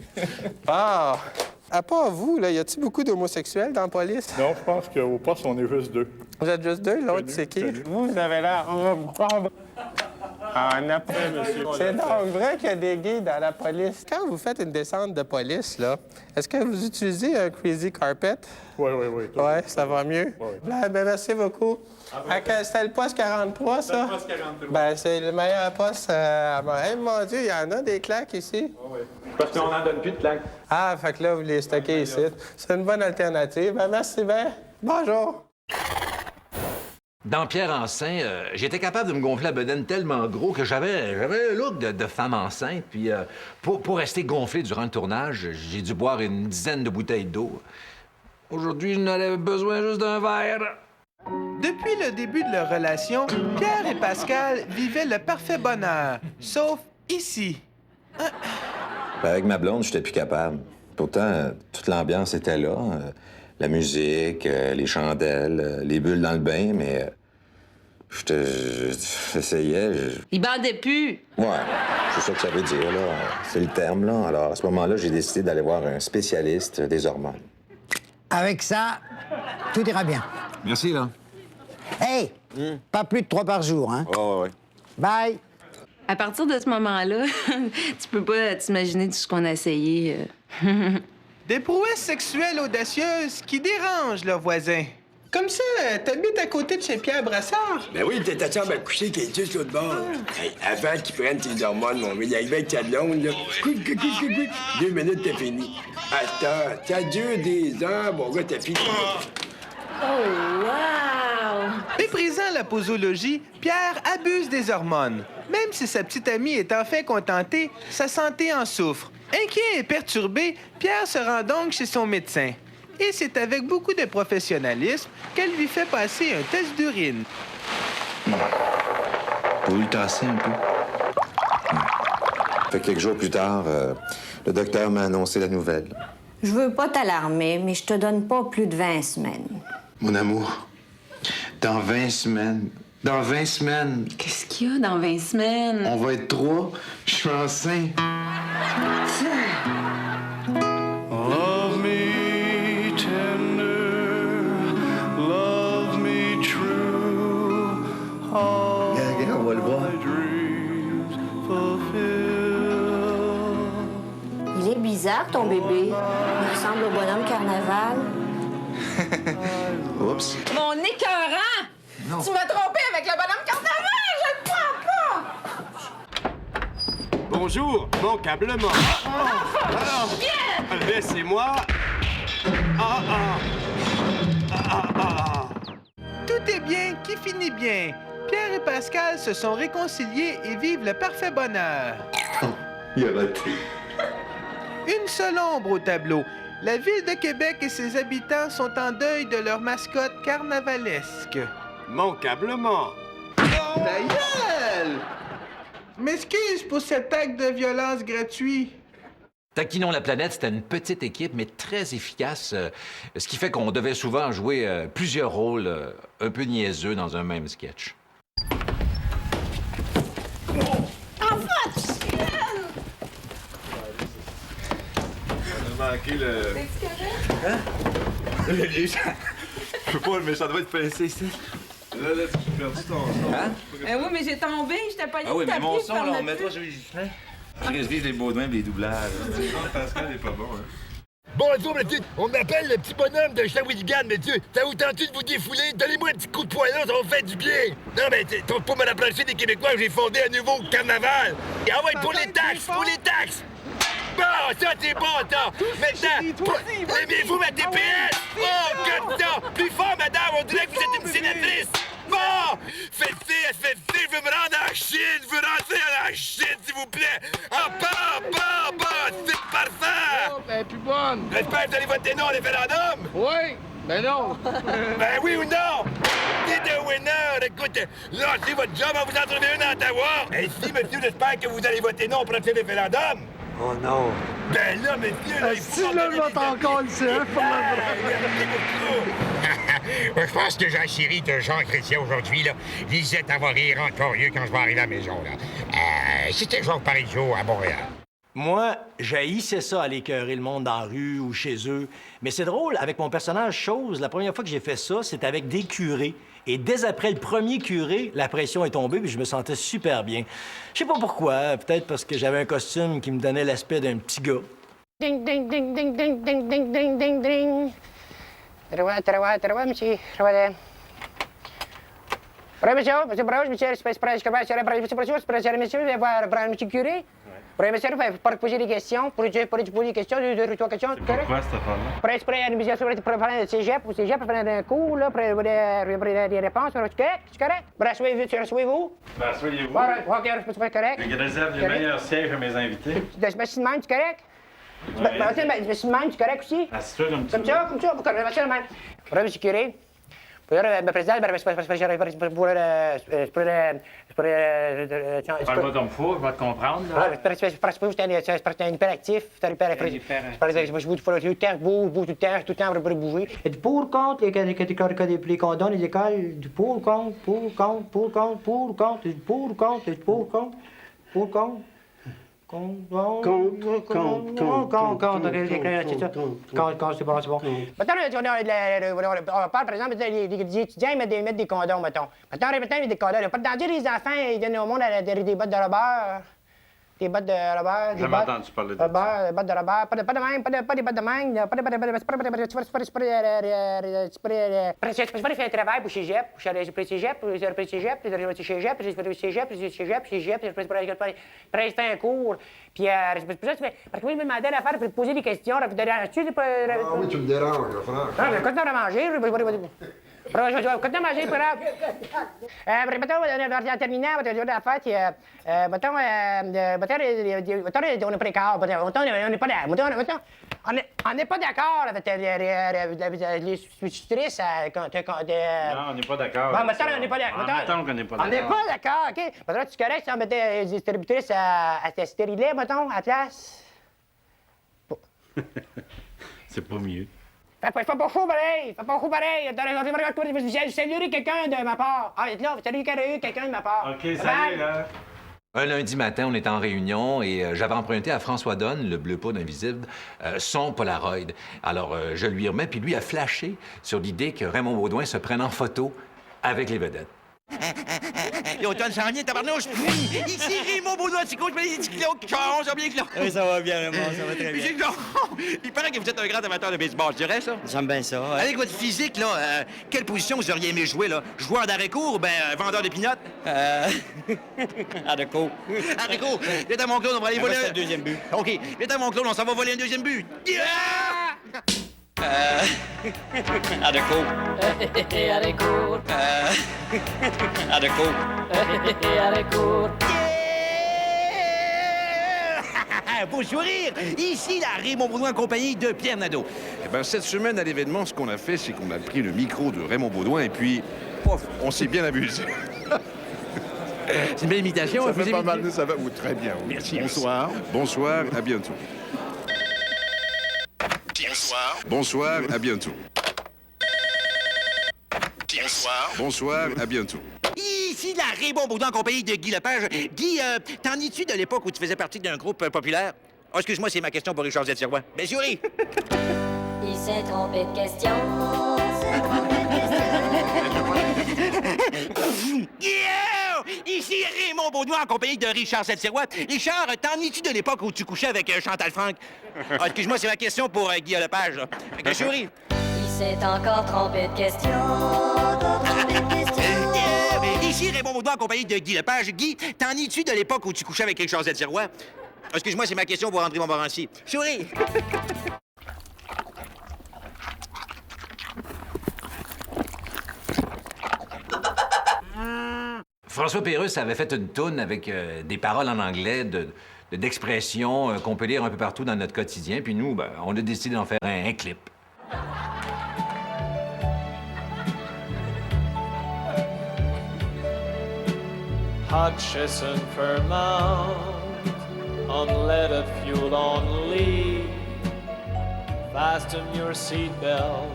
Ah! À part vous, là, y a-t-il beaucoup d'homosexuels dans la police? Non, je pense qu'au poste, on est juste deux. Vous êtes juste deux? L'autre, c'est qui? Vous avez l'air... Ah, c'est donc vrai qu'il y a des gays dans la police. Quand vous faites une descente de police, là, est-ce que vous utilisez un crazy carpet? Oui. Oui, ça va mieux? Oui. Ben, merci beaucoup. C'était le poste 43, ça? C'est le poste 43. Ben, c'est le meilleur poste à Montréal. Mon Dieu, il y en a des claques ici? Oui. Parce qu'on n'en donne plus de claques. Ah, fait que là, vous les stockez ici. C'est une bonne alternative. Ben, merci bien. Bonjour. Dans Pierre Enceinte, j'étais capable de me gonfler la bedaine tellement gros que j'avais un look de femme enceinte. Puis pour rester gonflé durant le tournage, j'ai dû boire une dizaine de bouteilles d'eau. Aujourd'hui, je n'avais besoin juste d'un verre. Depuis le début de leur relation, Pierre et Pascal vivaient le parfait bonheur, sauf ici. Avec ma blonde, j'étais plus capable. Pourtant, toute l'ambiance était là. La musique, les chandelles, les bulles dans le bain, mais j'essayais. Il bandait plus. Ouais, c'est ça que ça veut dire, là. C'est le terme, là. Alors, à ce moment-là, j'ai décidé d'aller voir un spécialiste des hormones. Avec ça, tout ira bien. Merci, là. Hey! Pas plus de 3 par jour, hein? Ouais. Bye! À partir de ce moment-là, tu peux pas t'imaginer tout ce qu'on a essayé. Des prouesses sexuelles audacieuses qui dérangent leurs voisins. Comme ça, t'habites à côté de chez Pierre Brassard? Ben oui, t'es ta chambre à coucher qui est juste l'autre bord. Hey, avant qu'il prenne tes hormones, mon gars, il arrive avec ta blonde, là. Quick. 2 minutes, t'as fini. Attends, ça dure des heures, mon gars, t'as fini. Oh, wow! Méprisant la posologie, Pierre abuse des hormones. Même si sa petite amie est enfin contentée, sa santé en souffre. Inquiet et perturbé, Pierre se rend donc chez son médecin. Et c'est avec beaucoup de professionnalisme qu'elle lui fait passer un test d'urine. Pour lui tasser un peu. Fait que quelques jours plus tard, le docteur m'a annoncé la nouvelle. Je veux pas t'alarmer, mais je te donne pas plus de 20 semaines. Mon amour, dans 20 semaines, Qu'est-ce qu'il y a dans 20 semaines? on va être 3, je suis enceinte. Love me tender, love me true. Regarde, on va le voir. Il est bizarre, ton bébé. Il ressemble au bonhomme carnaval. Oups. Mon écœurant! Non. Tu m'as trompé avec le bonhomme carnaval! Je le prends pas! Bonjour, manquablement. Laissez-moi. Tout est bien qui finit bien. Pierre et Pascal se sont réconciliés et vivent le parfait bonheur. Il a raté. Une seule ombre au tableau. La ville de Québec et ses habitants sont en deuil de leur mascotte carnavalesque. Manquablement. Ta gueule! M'excuse pour cet acte de violence gratuit. Taquinons la planète, c'était une petite équipe, mais très efficace, ce qui fait qu'on devait souvent jouer plusieurs rôles un peu niaiseux dans un même sketch. Enfant de chienne! On a manqué le... C'est-tu correct? Hein? Je peux pas, mais ça doit être pincé ici. Là, tu as perdu ton son. Hein? Oui, mais j'ai tombé, j'étais pas Ah oui, mais mon son, là, on met mettra sur les giflets. Je vise les Baudouins et les doublages. Pascal est pas bon, hein. Bonjour, monsieur. On m'appelle le petit bonhomme de Shawinigan, monsieur. Ça vous tente de vous défouler? Donnez-moi un petit coup de poing là, ça va faire du bien. Non, mais t'as pas mal à plancher des Québécois, j'ai fondé un nouveau carnaval. Et ah ouais, pour les taxes, pour les taxes. Bon, ça, c'est bon, ça. Maintenant, aimez-vous ma TPS? Oh, comme ça. Plus fort, madame, on dirait que vous êtes une sénatrice. Bon, faites je veux me rendre en Chine, je veux rentrer en Chine, s'il vous plaît. Ah, bon, c'est parfait. Oh, ben, plus bonne. J'espère que vous allez voter non au référendum. Oui, ben non. Ben oui ou non? Dites un winner. Écoute, lâchez votre job, on vous en trouver un à Ottawa. Et si, monsieur, j'espère que vous allez voter non au prochain référendum. Oh non. Ben là, monsieur, là, il faut... Si là, je vais encore ici, hein, pour Je pense que Jean-Chéri est un Jean-Chrétien aujourd'hui, là. Lisette, elle va rire encore mieux quand je vais arriver à la maison, là. C'était Jean Parizeau à Montréal. Moi, j'haïssais ça, aller écœurer le monde dans la rue ou chez eux. Mais c'est drôle, avec mon personnage Chose, la première fois que j'ai fait ça, c'était avec des curés. Et dès après le premier curé, la pression est tombée, puis je me sentais super bien. Je sais pas pourquoi, peut-être parce que j'avais un costume qui me donnait l'aspect d'un petit gars. Ding, ding, ding, ding, ding, ding, ding, ding, ding, ding. Tarawa, monsieur. Monsieur, monsieur curé. Premier monsieur, il faut poser des questions. Pour poser des questions, deux, trois questions. Pourquoi cette affaire-là? Pour prendre le cégep, ou cégep, pour prendre un cours, là, pour des réponses. C'est correct? Rassoyez-vous. Ben, asseyez-vous. OK, c'est correct. Je réserve les meilleurs sièges à mes invités. C'est de même, c'est correct? C'est de même, c'est correct aussi? Assis-toi comme tu Comme ça, monsieur le maire. Monsieur curé. Président, parle-moi comme faut, je vais te comprendre. C'est un hyperactif. C'est un hyperactif. Je bouge tout le temps, pour bouger. Et pour, contre, les condoms, les écoles, du pour, contre, c'est bon. Maintenant, on parle, par exemple, les étudiants, ils mettent des condoms, mettons. Maintenant, ils mettent des condoms. Il n'y a pas de danger, les enfants, ils viennent au monde avec des bottes de rubber. Des bottes de rubber. J'ai jamais entendu parler de ça. Des bottes de rubber. Pas de même, pas des bottes de même. C'est pas faire un travail pour cégep. Pour cégep, je fais un cours. Puis, parce que moi, il me demandait d'affaire pour poser des questions. Ah oui, tu me déranges, frère. Quand tu as mangé, Je vais continuer à manger, pas grave. Mettons, en terminant, on va te dire la fête, mettons, on n'est pas d'accord. On n'est pas d'accord. On n'est pas d'accord avec les institutrices. Non, on n'est pas d'accord. Bon, mettons, on n'est pas d'accord. Mettons qu'on n'est pas d'accord. On n'est pas d'accord, OK? Mettons, tu correct si on mettait les distributrices à stérilet, mettons, à la place? C'est pas mieux. Fais pas fou, pareil! Fais pas fou, pareil! Salut quelqu'un de ma part! Ah, là, salut quelqu'un de ma part! OK, salut, là! Un lundi matin, on était en réunion et j'avais emprunté à François Donne, le bleu pot d'invisible, son Polaroid. Alors, je lui remets, puis lui a flashé sur l'idée que Raymond Baudouin se prenne en photo avec les vedettes. L'automne s'en vient, tabarnouche! Ici, Raymond Baudouin, c'est quoi? Je me dis, Claude, ça va bien, Claude? Oui, ça va bien, Raymond, ça va très bien. Il paraît que vous êtes un grand amateur de baseball, je dirais ça? J'aime bien ça, ouais. Avec votre physique, là, quelle position vous auriez aimé jouer, là? Joueur d'arrêt-court ou bien vendeur de pinottes? Arrêt-court. Arrêt-court! Viens à mon Claude, on va aller voler... C'est le deuxième but. OK, viens à mon Claude, on s'en va voler un deuxième but. Arrêt-court. Arrêt-court. Arrêt-court. Arrêt-court. Beau sourire! Ici, la Raymond Baudouin en compagnie de Pierre Nadeau. Eh bien, cette semaine, à l'événement, ce qu'on a fait, c'est qu'on a pris le micro de Raymond Baudouin et puis, pof, on s'est bien amusé. C'est une belle imitation. Ça fait pas mal, ça va. Oui, très bien. Oui. Merci. Bonsoir. Bonsoir, à bientôt. Bonsoir. Bonsoir, à bientôt. Bonsoir. Bonsoir, à bientôt. Ici, la Raymond Baudouin en compagnie de Guy Lepage. Guy, t'en es-tu de l'époque où tu faisais partie d'un groupe populaire? Oh, excuse-moi, c'est ma question pour Richard Zetirois. Bien sûr, oui. Il s'est trompé de question. Ici Raymond Baudouin en compagnie de Richard Zetirois. Richard, t'en es-tu de l'époque où tu couchais avec Chantal Franck? Oh, excuse-moi, c'est ma question pour Guy Lepage. Bien sûr, oui. Il s'est encore trompé de question. Ici Raymond Baudouin en compagnie de Guy Lepage. Guy, t'en es-tu de l'époque où tu couchais avec Richard Zetirois? Oh, excuse-moi, c'est ma question pour André Montmorency. Souris! François Pérusse avait fait une toune avec des paroles en anglais, d'expressions qu'on peut lire un peu partout dans notre quotidien. Puis nous, ben, on a décidé d'en faire un clip. Hutchison, Vermont, unleaded fuel only. Fasten your seatbelt.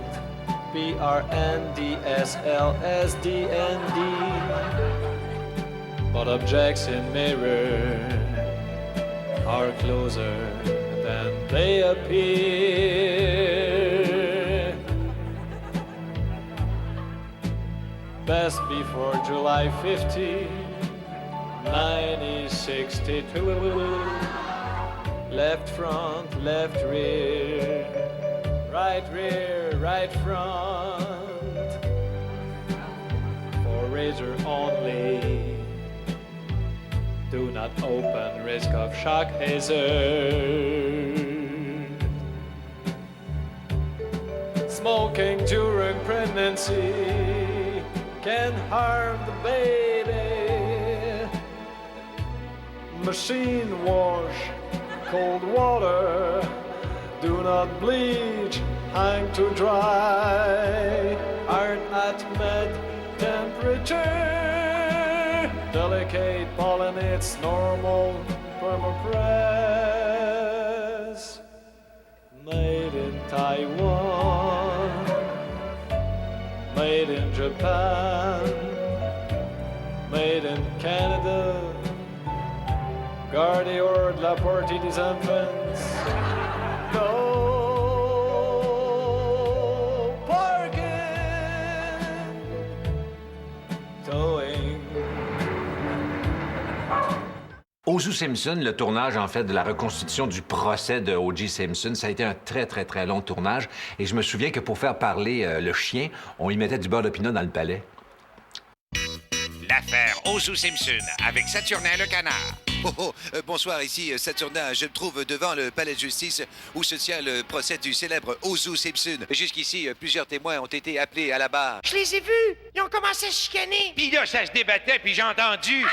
BRNDSLSDND. But objects in mirror are closer than they appear. Best before July 50, 1962. Left front, left rear, right front. For razor only. Do not open, risk of shock hazard. Smoking during pregnancy can harm the baby. Machine wash, cold water. Do not bleach, hang to dry. Iron at med temperature. Delicate pollen, it's normal permapress. Made in Taiwan, made in Japan, made in Canada. Gardior de la partie des infants. No parking, towing. O.J. Simpson, le tournage, en fait, de la reconstitution du procès de O.J. Simpson, ça a été un très, très, très long tournage. Et je me souviens que pour faire parler le chien, on y mettait du beurre de pinot dans le palais. L'affaire O.J. Simpson avec Saturnin le canard. Bonsoir, ici Saturnin. Je me trouve devant le palais de justice où se tient le procès du célèbre O.J. Simpson. Jusqu'ici, plusieurs témoins ont été appelés à la barre. Je les ai vus! Ils ont commencé à se chicaner! Puis là, ça se débattait, puis j'ai entendu.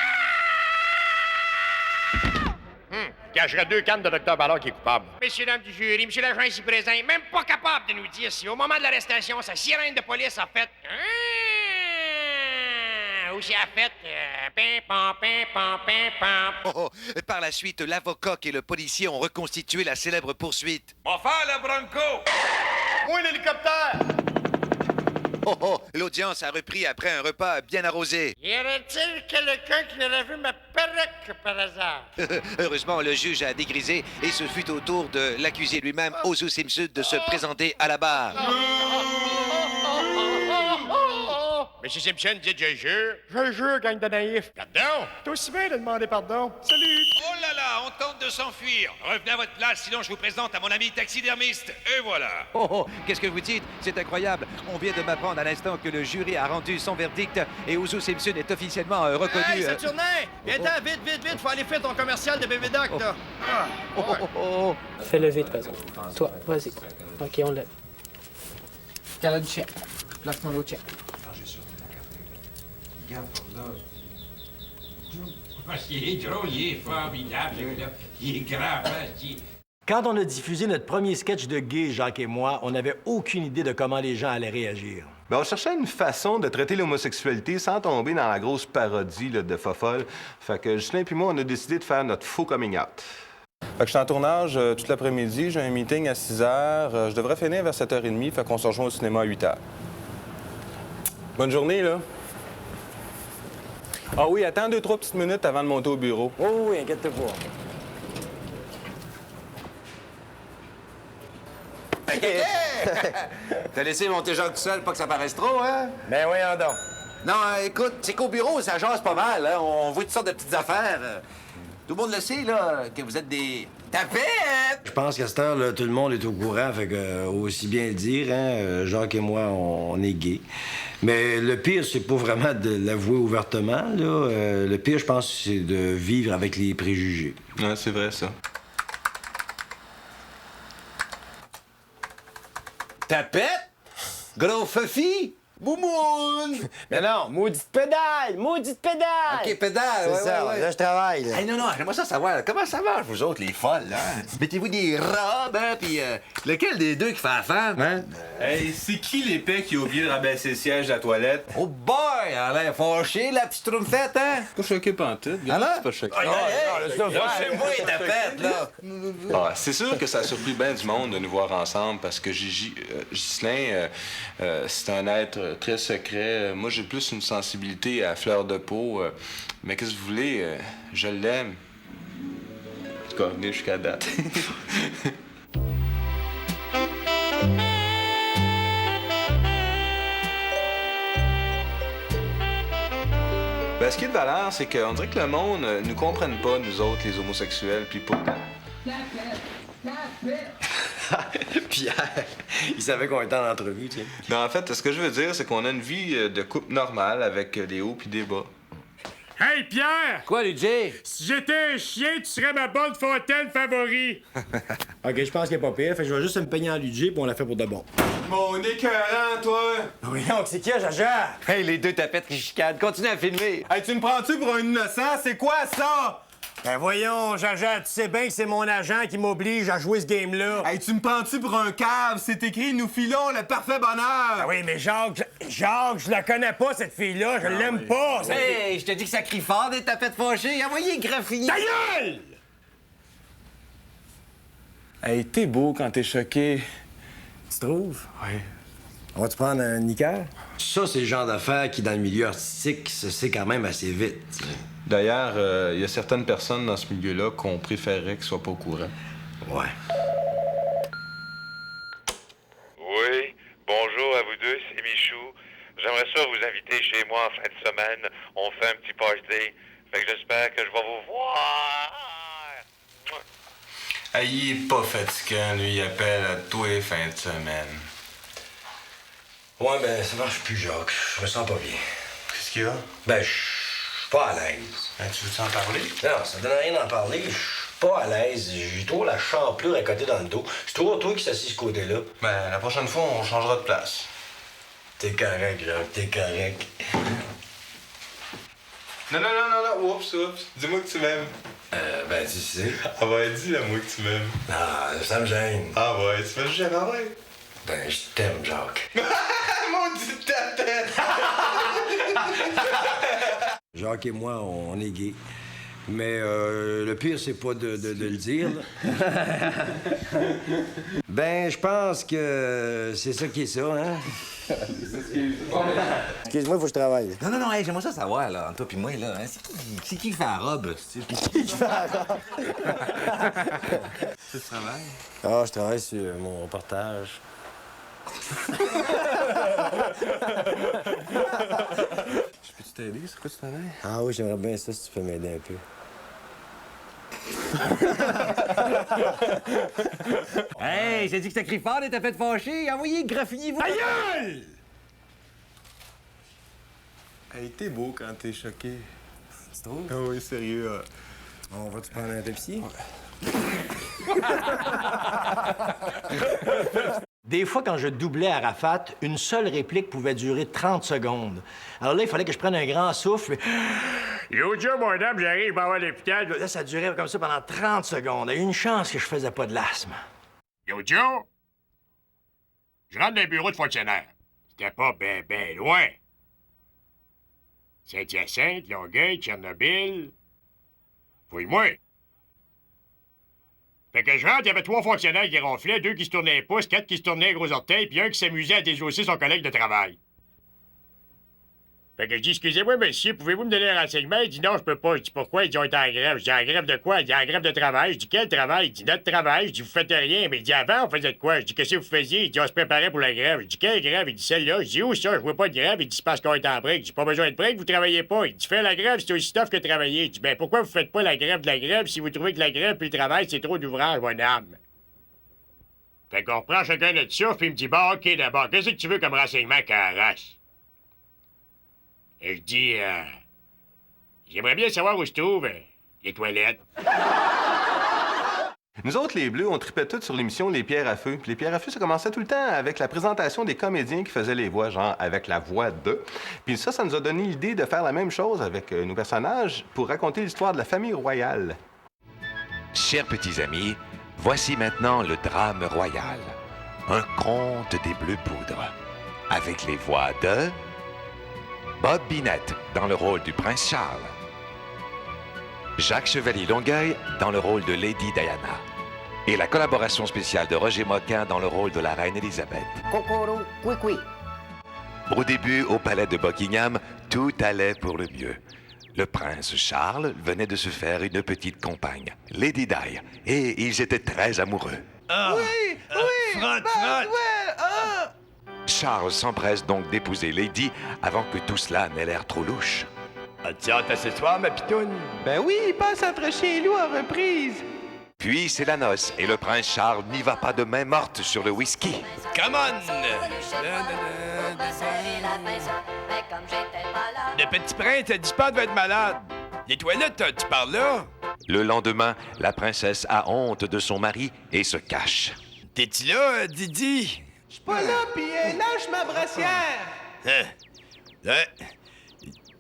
Cacherait 2 cannes de Dr Ballard qui est coupable. Messieurs, dames du jury, monsieur l'agent ici présent, est même pas capable de nous dire si au moment de l'arrestation, sa sirène de police a fait... ou si elle a fait... pim-pam, pim-pam, pim-pam. Par la suite, l'avocat et le policier ont reconstitué la célèbre poursuite. On va faire le Bronco! Moi, l'hélicoptère! L'audience a repris après un repas bien arrosé. Y aurait-il quelqu'un qui aurait vu ma perruque par hasard? Heureusement, le juge a dégrisé et ce fut au tour de l'accusé lui-même, O.J. Simpson, de se présenter à la barre. Monsieur Simpson, dites je jure. Je jure, gang de naïfs. Pardon? T'es aussi bien de demander pardon. Salut! Oh là là, on tente de s'enfuir. Revenez à votre place, sinon je vous présente à mon ami taxidermiste. Et voilà. Qu'est-ce que vous dites? C'est incroyable. On vient de m'apprendre à l'instant que le jury a rendu son verdict et O.J. Simpson est officiellement reconnu... Hey, Saturnin! Viens-t'en, vite, vite, vite! Faut aller faire ton commercial de bébé doc, là. Fais-le vite, par exemple. Toi, vas-y. OK, on lève. Cala du chien. Place-moi l'autre chien. Il est drôle, il est formidable, il est grave. Quand on a diffusé notre premier sketch de gay, Jacques et moi, on n'avait aucune idée de comment les gens allaient réagir. Ben, on cherchait une façon de traiter l'homosexualité sans tomber dans la grosse parodie là, de fofolle. Fait que Justin et moi, on a décidé de faire notre faux coming out. Fait que je suis en tournage toute l'après-midi, j'ai un meeting à 6 h. Je devrais finir vers 7 h30, fait qu'on se rejoint au cinéma à 8 h. Bonne journée, là. Ah oui, attends 2-3 petites minutes avant de monter au bureau. Oh oui, inquiète-toi pas. T'as laissé monter Jacques tout seul, pas que ça paraisse trop, hein? Ben voyons donc. Non, écoute, c'est qu'au bureau, ça jase pas mal, hein? On voit toutes sortes de petites affaires. Tout le monde le sait, là, que vous êtes des tapettes! Je pense qu'à cette heure, là, tout le monde est au courant, fait que, aussi bien le dire, hein, Jacques et moi, on est gays. Mais le pire, c'est pas vraiment de l'avouer ouvertement, là. Le pire, je pense, c'est de vivre avec les préjugés. Ouais, c'est vrai, ça. Tapette? Gros Fuffy? Boumoun! Mais non, maudite pédale! Maudite pédale! OK, pédale, C'est ça, là, je travaille, là. Hey, non, j'aimerais ça savoir, là, comment ça marche, vous autres, les folles, là? Mettez-vous des robes, hein, puis lequel des deux qui fait la femme, hein? Hey, c'est qui l'épais qui a oublié de rabaisser le siège de la toilette? Oh boy, elle a l'air fâchée, la petite trompette, hein? Pas choqué pantoute, gars. Alors? C'est pas choqué. Lâchez-moi les tapettes, là! Ah, c'est sûr que ça a surpris bien du monde de nous voir ensemble parce que Ghislain, c'est un être très secret. Moi, j'ai plus une sensibilité à fleur de peau. Mais qu'est-ce que vous voulez? Je l'aime. En tout cas, venez jusqu'à date. Ben, ce qui est de valeur, c'est qu'on dirait que le monde ne nous comprenne pas, nous autres, les homosexuels, puis pourtant... Pierre, il savait qu'on était en entrevue, tu sais. Non, en fait, ce que je veux dire, c'est qu'on a une vie de couple normale avec des hauts puis des bas. Hey, Pierre! Quoi, Luigi? Si j'étais un chien, tu serais ma bonne fontaine favori. OK, je pense qu'il est pas pire, fait que je vais juste me peigner en Luigi, puis on l'a fait pour de bon. Mon écœurant, toi! Oui, donc, c'est qui, Jaja? Hey, les deux tapettes qui chicanent, continue à filmer. Hey, tu me prends-tu pour un innocent? C'est quoi, ça? Ben voyons, Jaja, tu sais bien que c'est mon agent qui m'oblige à jouer ce game-là. Hey, tu me prends-tu pour un cave? C'est écrit « Nous filons le parfait bonheur ». Ah oui, mais Jacques, je la connais pas, cette fille-là. Je l'aime pas. Hey, je te dis que ça crie fort des tapettes fâchées. Envoyez graffiner. Ta gueule! Hey, t'es beau quand t'es choqué. Tu trouves? Oui. On va-tu prendre un niqueur? Ça, c'est le genre d'affaire qui, dans le milieu artistique, se sait quand même assez vite. D'ailleurs, il y a certaines personnes dans ce milieu-là qu'on préférerait qu'ils soient pas au courant. Ouais. Oui, bonjour à vous deux, c'est Michou. J'aimerais ça vous inviter chez moi en fin de semaine. On fait un petit party. Fait que j'espère que je vais vous voir. Hey, il est pas fatiguant, lui. Il appelle à tous les fins de semaine. Ouais, ben, ça marche plus, Jacques. Je me sens pas bien. Qu'est-ce qu'il y a? Ben, je pas à l'aise. Ben, tu veux en parler? Non, ça donne rien d'en parler. Je suis pas à l'aise. J'ai trop la champlure à côté dans le dos. C'est toujours toi qui s'assis ce côté-là. Ben, la prochaine fois, on changera de place. T'es correct, Jacques, t'es correct. Non. Oups. Dis-moi que tu m'aimes. Ben, tu sais. Ah ouais, dis-le-moi que tu m'aimes. Ah, ça me gêne. Ah ouais, tu me gênes, ah ouais. Ben, je t'aime, Jacques. Maudit tête! Jacques et moi, on est gays. Mais le pire, c'est pas de le dire. Ben, je pense que c'est ça qui est ça, hein? Excuse-moi, il faut que je travaille. Non, hey, j'aimerais ça savoir, là, entre toi puis moi, là. Hein, c'est qui fait la robe? C'est qui fait la robe? Tu travailles? Ah, je travaille sur mon reportage. Je peux-tu t'aider? C'est quoi tu t'en as? Ah oui, j'aimerais bien ça si tu peux m'aider un peu. Hey, j'ai dit que ce cri fort était fait fâcher. Envoyez, graffinez-vous. Ta gueule! Hey, t'es beau quand t'es choqué. Tu trouves? Ah oui, sérieux. On va-tu prendre un Pepsi? Des fois, quand je doublais Arafat, une seule réplique pouvait durer 30 secondes. Alors là, il fallait que je prenne un grand souffle. Yo, Joe, mon homme, j'arrive, je m'en vais à l'hôpital. Là, ça durait comme ça pendant 30 secondes. Il y a eu une chance que je faisais pas de l'asthme. Yo, Joe, je rentre dans le bureau de fonctionnaire. C'était pas ben loin. Saint-Hyacinthe, Longueuil, Tchernobyl. Fouille-moi. Fait que je rentre, il y avait 3 fonctionnaires qui ronflaient, 2 qui se tournaient les pouces, 4 qui se tournaient les gros orteils, puis un qui s'amusait à désosser son collègue de travail. Fait que je dis, excusez-moi, monsieur, pouvez-vous me donner un renseignement? Il dit, non, je peux pas. Je dis, pourquoi? Il dit, on est en grève. Je dis, en grève de quoi? Il dit, en grève de travail. Je dis, quel travail? Il dit, notre travail. Je dis, vous faites rien. Mais il dit, avant, on faisait de quoi? Je dis, qu'est-ce que vous faisiez? Il dit, on se préparait pour la grève. Je dis, quelle grève? Il dit, celle-là. Je dis, où ça? Je vois pas de grève. Il dit, c'est parce qu'on est en break. Je dis, pas besoin de break, vous travaillez pas. Il dit, fais la grève, c'est aussi tough que travailler. Je dis, ben, pourquoi vous faites pas la grève de la grève si vous trouvez que la grève puis le travail, c'est trop d'ouvrage, mon âme? Fait qu'on reprend chacun notre souffle, puis il me dit, bon, OK, d'abord, qu'est-ce que tu veux comme renseignement, Carache? Et je dis, j'aimerais bien savoir où se trouvent les toilettes. Nous autres, les Bleus, on tripait toutes sur l'émission Les Pierres à Feu. Puis les Pierres à Feu, ça commençait tout le temps avec la présentation des comédiens qui faisaient les voix, genre avec la voix de. Puis ça nous a donné l'idée de faire la même chose avec nos personnages pour raconter l'histoire de la famille royale. Chers petits amis, voici maintenant le drame royal. Un conte des Bleus poudres. Avec les voix de Bob Binette dans le rôle du prince Charles. Jacques Chevalier-Longueuil dans le rôle de Lady Diana. Et la collaboration spéciale de Roger Moquin dans le rôle de la reine Élisabeth. Cocoro, oui. Au début, au palais de Buckingham, tout allait pour le mieux. Le prince Charles venait de se faire une petite compagne, Lady Di, et ils étaient très amoureux. Oui! Frotte! Charles s'empresse donc d'épouser Lady avant que tout cela n'ait l'air trop louche. As-tu hâte à ce soir, ma pitoune? Ben oui, il passe entre chien et loup en reprise. Puis c'est la noce, et le prince Charles n'y va pas de main morte sur le whisky. Come on! Le petit prince a dit pas de être malade. Les toilettes, tu parles là? Le lendemain, la princesse a honte de son mari et se cache. T'es-tu là, Didi? Je suis pas là, pis lâche ma brassière.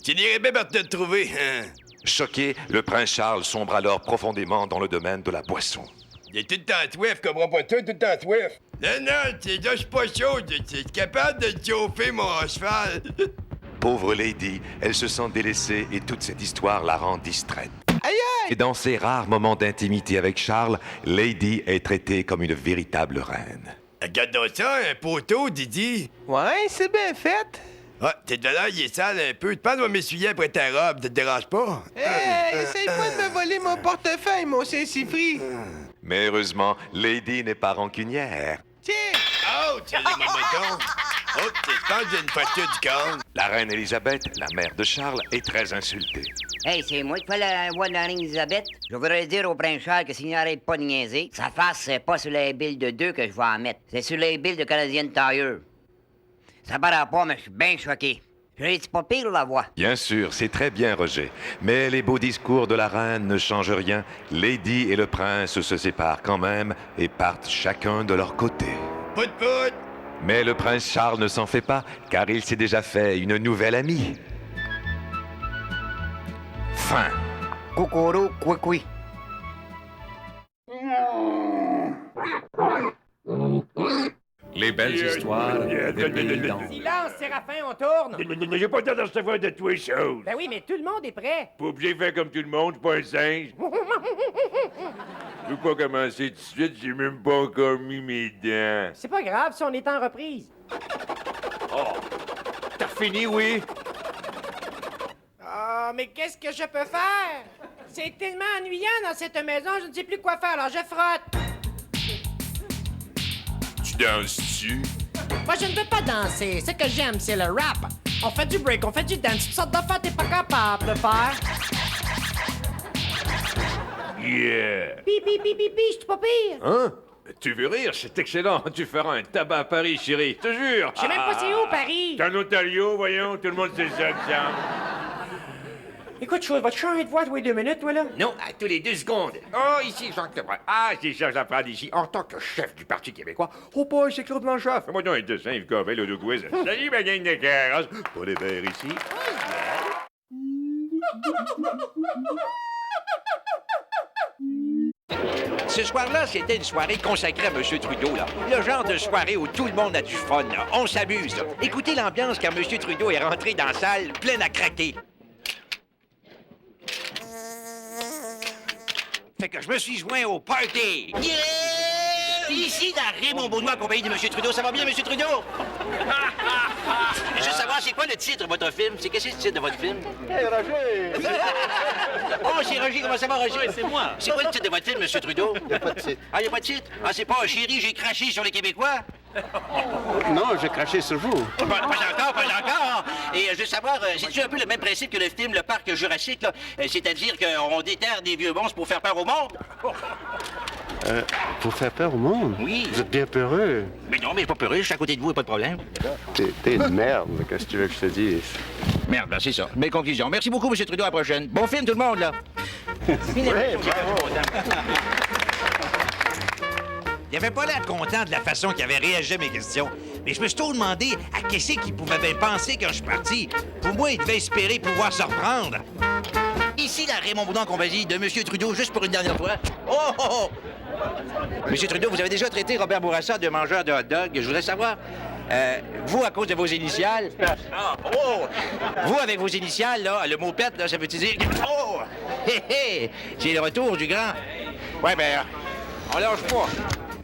Tu n'irais bien te trouver. Choqué, le prince Charles sombre alors profondément dans le domaine de la boisson. Il est tout le temps soif, comprends pas tout le temps soif. Non, là, je suis pas chaud. Tu es capable de te chauffer, mon cheval. Pauvre Lady, elle se sent délaissée et toute cette histoire la rend distraite. Aïe! Et dans ces rares moments d'intimité avec Charles, Lady est traitée comme une véritable reine. Regarde donc ça, un poteau, Didi. Ouais, c'est bien fait. Ah, t'es de là, il est sale un peu. Tu penses que je vais m'essuyer après ta robe, ça te dérange pas? Hey, essaye pas de me voler mon portefeuille, mon Saint-Cypri. Mais heureusement, Lady n'est pas rancunière. Tiens! Oh, tu l'as mon bâton. Oh, je pense que j'ai une facture du corps. La reine Élisabeth, la mère de Charles, est très insultée. Hey, c'est moi qui fais la voix de la reine Elisabeth. Je voudrais dire au prince Charles que s'il n'arrête pas de niaiser, sa face, c'est pas sur les billes de 2 que je vais en mettre. C'est sur les billes de Canadian Tire. Ça paraît pas, mais je suis bien choqué. C'est pas pire, la voix. Bien sûr, c'est très bien, Roger. Mais les beaux discours de la reine ne changent rien. Lady et le prince se séparent quand même et partent chacun de leur côté. Pout-pout! Mais le prince Charles ne s'en fait pas, car il s'est déjà fait une nouvelle amie. Fin. Kokoro, quoi-quoi. Les belles histoires de Bill. Silence, Séraphin, on tourne! J'ai pas le temps de recevoir de toutes les choses. Ben oui, mais tout le monde est prêt. Pas obligé de faire comme tout le monde, c'est pas un singe. Je veux pas commencer tout de suite, j'ai même pas encore mis mes dents. C'est pas grave si on est en reprise. Oh! T'as fini, oui? Ah, mais qu'est-ce que je peux faire? C'est tellement ennuyant dans cette maison, je ne sais plus quoi faire, alors je frotte. Tu danses-tu? Moi, je ne veux pas danser. Ce que j'aime, c'est le rap. On fait du break, on fait du dance, toutes sortes d'affaires t'es pas capable de faire. Yeah! Pi, pi, pi, pi, pi, je suis pas pire. Hein? Tu veux rire? C'est excellent. Tu feras un tabac à Paris, chérie. Je te jure. Je sais même pas c'est où, Paris. C'est en Ontario, voyons. Tout le monde sait ça, tiens. Écoute, chose, vas-tu changer de voix tous les 2 minutes, toi, là? Non, à tous les 2 secondes. Oh, ici, Jacques Lebrun. Ah, c'est Serge Laprade ici, en tant que chef du Parti québécois. Oh, boy, c'est Claude Blanchard. Fais-moi donc un dessin, Yves Covel, au quiz. Salut, ma gang de carrosses. Pas les verres ici. Ce soir-là, c'était une soirée consacrée à M. Trudeau, là. Le genre de soirée où tout le monde a du fun, là. On s'amuse, là. Écoutez l'ambiance quand M. Trudeau est rentré dans la salle, pleine à craquer. Fait que je me suis joint au party. Yeah! Ici, dans Raymond Beaudoin, en compagnie de M. Trudeau. Ça va bien, M. Trudeau? Je veux savoir, c'est quoi le titre de votre film? C'est qu'est-ce que c'est le titre de votre film? Hey, Roger! Oh, c'est Roger. Comment ça va, Roger? Oui, c'est moi. C'est quoi le titre de votre film, M. Trudeau? Y a pas de titre. Ah, y a pas de titre? Ah, c'est pas Chérie, j'ai craché sur les Québécois? Non, j'ai craché sur vous. Pas encore, pas encore. Et je veux savoir, c'est-tu un peu le même principe que le film Le Parc Jurassique, là? C'est-à-dire qu'on déterre des vieux monstres pour faire peur au monde? Pour faire peur au monde? Oui. Vous êtes bien peureux. Mais non, mais pas peureux, je suis à côté de vous, pas de problème. T'es une merde, qu'est-ce que tu veux que je te dise? Merde, ben c'est ça. Mes conclusions. Merci beaucoup, M. Trudeau, à la prochaine. Bon film, tout le monde, là. Oui, bravo. Il avait pas l'air content de la façon qu'il avait réagi à mes questions. Mais je me suis toujours demandé à qu'est-ce qu'il pouvait bien penser quand je suis parti. Pour moi, il devait espérer pouvoir se reprendre. Ici, la Raymond Beaudoin en compagnie de M. Trudeau, juste pour une dernière fois. Oh, oh, oh! M. Trudeau, vous avez déjà traité Robert Bourassa de mangeur de hot-dog. Je voudrais savoir, vous, à cause de vos initiales... Ah, oh! Vous, avec vos initiales, là, le mot pète, là, ça veut-tu dire... Oh! Hé, hé! C'est le retour du grand. Ouais, ben, on lâche pas.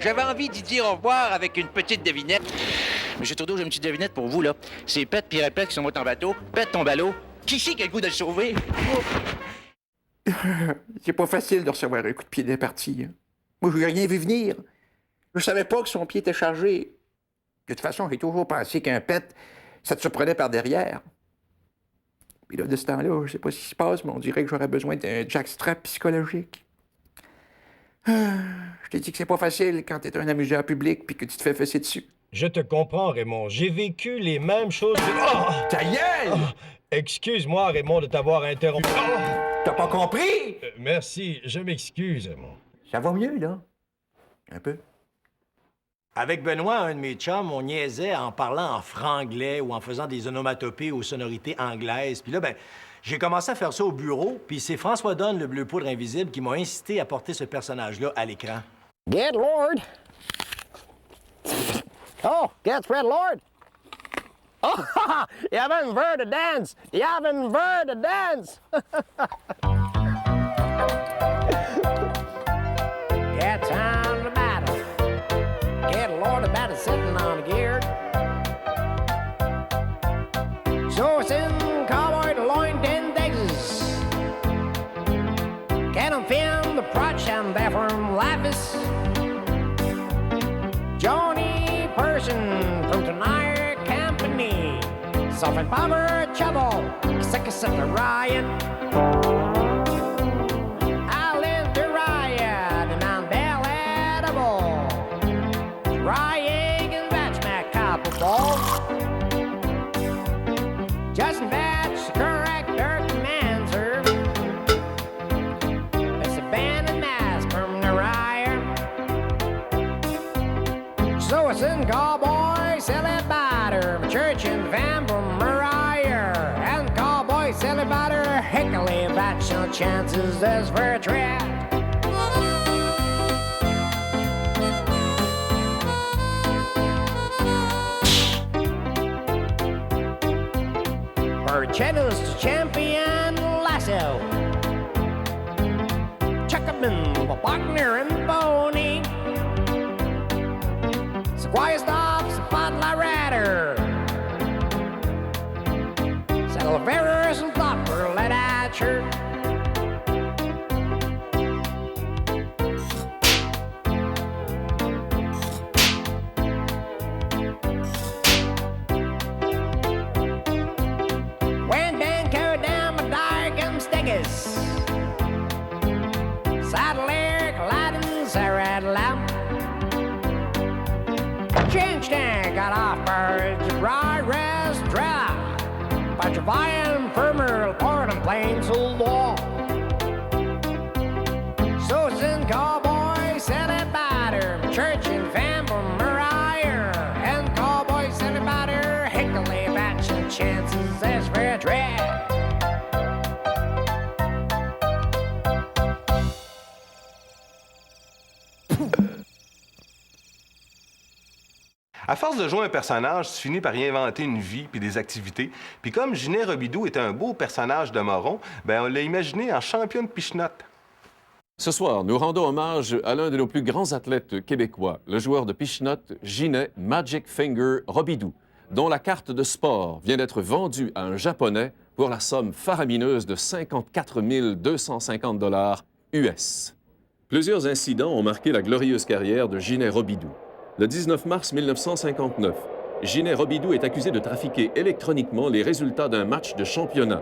J'avais envie d'y dire au revoir avec une petite devinette. Monsieur Trudeau, j'ai une petite devinette pour vous, là. C'est Pète puis Répète qui sont montés en bateau. Pète ton ballot. Qui c'est qui a le goût de le sauver? C'est pas facile de recevoir un coup de pied d'un parti. Hein. Moi, je n'ai rien vu venir. Je savais pas que son pied était chargé. De toute façon, j'ai toujours pensé qu'un pet, ça te surprenait par derrière. Puis là, de ce temps-là, je sais pas ce qui se passe, mais on dirait que j'aurais besoin d'un jackstrap psychologique. Je t'ai dit que c'est pas facile quand t'es un amuseur public puis que tu te fais fesser dessus. Je te comprends, Raymond. J'ai vécu les mêmes choses. Oh! Ta gueule! Oh! Excuse-moi, Raymond, de t'avoir interrompu. Oh! T'as pas compris? Merci, je m'excuse, Raymond. Ça va mieux, là? Un peu. Avec Benoît, un de mes chums, on niaisait en parlant en franglais ou en faisant des onomatopées aux sonorités anglaises. Puis là, ben, j'ai commencé à faire ça au bureau, puis c'est François Donne, le bleu poudre invisible, qui m'a incité à porter ce personnage-là à l'écran. Get Lord! Oh, get Fred Lord! Oh, you haven't heard a dance! You haven't heard a dance! Get on the battle. Get Lord the battle sitting on the gear. So send cowboy to Lointon, Texas. Get him fin the Protch and they're from Lapis. Johnny Person from Tenire Company. Soften Power Trouble. Sick of the riot. Alan the riot. And I'm Bell Edible. Rying and Batchmack Copper Ball. Just Sosin cowboy, silly batter, church and van from Mariah. And cowboy, silly batter, hickory batch, no chances there's for a trap. Cheddars champion lasso. Chuckabin, Bachner and Boney. Squire stops, Butler Ratter. Silverus and Flopper, let out church. Saddle air, Aladdin, Sarah Lamb. Change tank got off birds, dry rest, dry. Bunch of iron, firmer, port and plains, old wall. Sosin cowboy, silly batter, church and fan from Mariah. And cowboy, silly batter, hickory batch, and chances there's for a drag. À force de jouer un personnage, tu finis par y inventer une vie puis des activités. Puis comme Ginette Robidoux était un beau personnage de Moron, ben on l'a imaginé en champion de pichenotte. Ce soir, nous rendons hommage à l'un de nos plus grands athlètes québécois, le joueur de pichenotte Ginette Magic Finger Robidoux, dont la carte de sport vient d'être vendue à un Japonais pour la somme faramineuse de 54 250 $ US. Plusieurs incidents ont marqué la glorieuse carrière de Ginette Robidoux. Le 19 mars 1959, Ginette Robidoux est accusé de trafiquer électroniquement les résultats d'un match de championnat.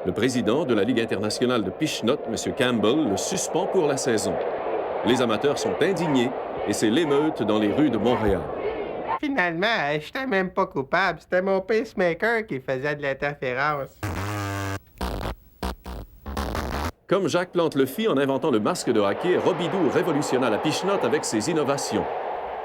Le président de la Ligue internationale de pichenotte, M. Campbell, le suspend pour la saison. Les amateurs sont indignés et c'est l'émeute dans les rues de Montréal. Finalement, j'étais même pas coupable. C'était mon pacemaker qui faisait de l'interférence. Comme Jacques Plante le fit en inventant le masque de hockey, Robidoux révolutionna la pichenotte avec ses innovations.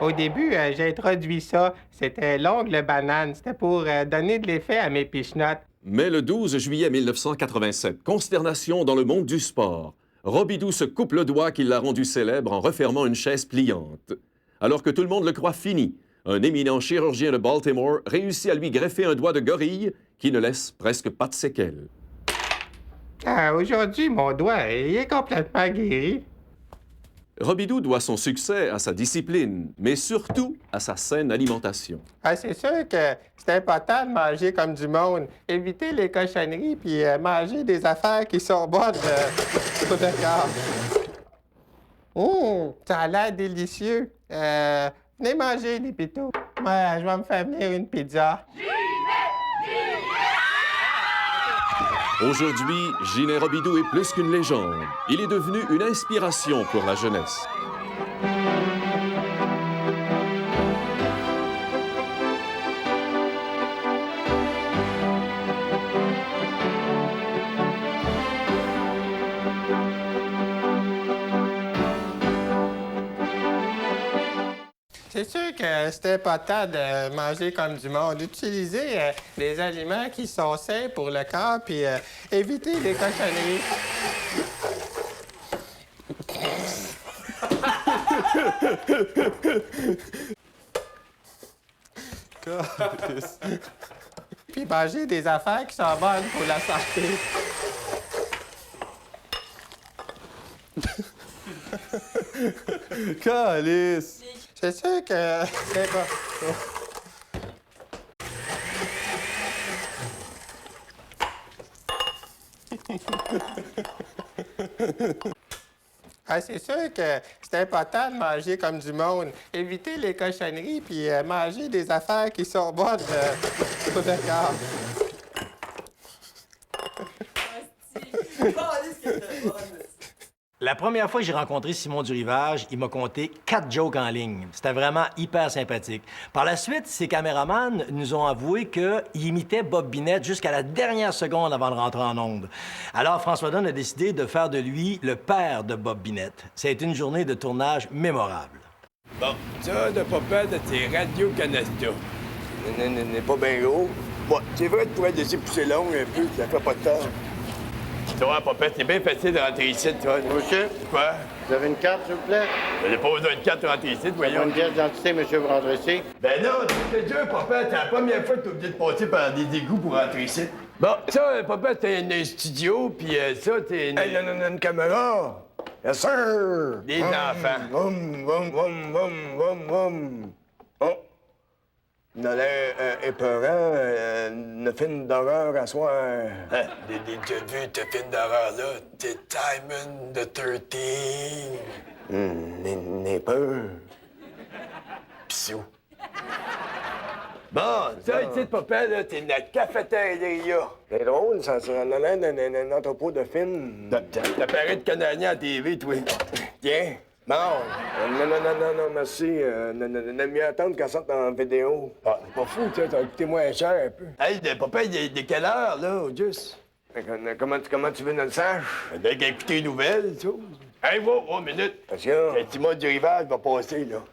Au début, j'ai introduit ça. C'était l'ongle banane. C'était pour donner de l'effet à mes pichenottes. Mais le 12 juillet 1987, consternation dans le monde du sport. Robidoux se coupe le doigt qui l'a rendu célèbre en refermant une chaise pliante. Alors que tout le monde le croit fini, un éminent chirurgien de Baltimore réussit à lui greffer un doigt de gorille qui ne laisse presque pas de séquelles. Aujourd'hui, mon doigt il est complètement guéri. Robidoux doit son succès à sa discipline, mais surtout à sa saine alimentation. C'est sûr que c'est important de manger comme du monde. Éviter les cochonneries puis manger des affaires qui sont bonnes pour le corps. Ça a l'air délicieux. Venez manger, les pitous. Moi, je vais me faire venir une pizza. Aujourd'hui, Ginette Robidoux est plus qu'une légende. Il est devenu une inspiration pour la jeunesse. C'est sûr que c'est important de manger comme du monde, d'utiliser des aliments qui sont sains pour le corps, puis éviter les cochonneries. Puis manger des affaires qui sont bonnes pour la santé. Calice! C'est sûr que c'est pas... c'est sûr que c'est important de manger comme du monde. Éviter les cochonneries puis manger des affaires qui sont bonnes pour le corps. La première fois que j'ai rencontré Simon du Rivage, il m'a conté 4 jokes en ligne. C'était vraiment hyper sympathique. Par la suite, ses caméramans nous ont avoué qu'il imitait Bob Binette jusqu'à la dernière seconde avant de rentrer en onde. Alors, François Dunne a décidé de faire de lui le père de Bob Binette. Ça a été une journée de tournage mémorable. Bon, ça, de papa, c'est Radio-Canada. N'est pas bien gros. Bon, c'est vrai, tu pourrais laisser pousser long un peu, ça fait pas de temps. Tu vois, papa, c'est bien facile de rentrer ici, tu vois. Monsieur? Quoi? Vous avez une carte, s'il vous plaît? Vous n'avez pas besoin de carte pour rentrer ici, voyons. Une pièce d'identité, monsieur, pour rentrer ici? Ben non, je te jure, papa, c'est la première fois que tu es obligé de passer par des égouts pour rentrer ici. Bon, ça, papa, c'est un studio, puis ça, c'est une... Hey, non, une caméra. Yes, sir! Des enfants. Oh! Il a l'air épeurant, le film d'horreur à soir. Hein? J'ai déjà vu ce film d'horreur-là. C'est Simon the 13. N'aie peur. Pissou. Bon, ça, ici, papa, là, c'est la cafétéria. C'est drôle, ça a l'air d'un entrepôt de films. T'apparais de Canadien à TV, toi. Tiens. Bon. Non, merci. On aime mieux attendre qu'elle sorte en vidéo. Ah, c'est pas fou, tu sais, ça va coûter moins cher un peu. Hey, papa, il est quelle heure, là, au juste? Comment tu veux qu'on le sache? Dès qu'il a écouté les nouvelles, ça. Hey, wow, une minute. Attention. Le petit mode du rivage va passer, là.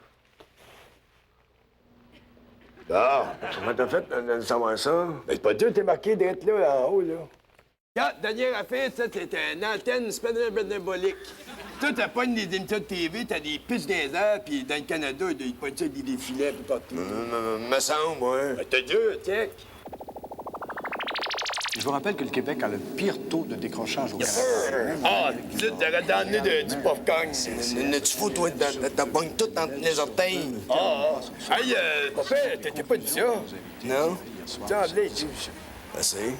Ah, comment t'as fait de savoir ça? Ben, c'est pas dur, t'es marqué d'être là, en haut, là. Regarde, dernière affaire, ça, c'est une antenne spénobolique. Toi, t'as pas des émissions de TV, t'as des pistes dans les airs, puis dans le Canada, ils pointent ça des défilés un peu partout. Me semble, ouais. Ben, t'as dur, check. Je vous rappelle que le Québec a le pire taux de décrochage au Canada. Ah, tu t'aurais donné du popcorn. Tu fous, toi, t'as pogné tout entre les orteils. Ah. Hey, papa, t'as pas dit ça? Non? Tiens, allez, assez.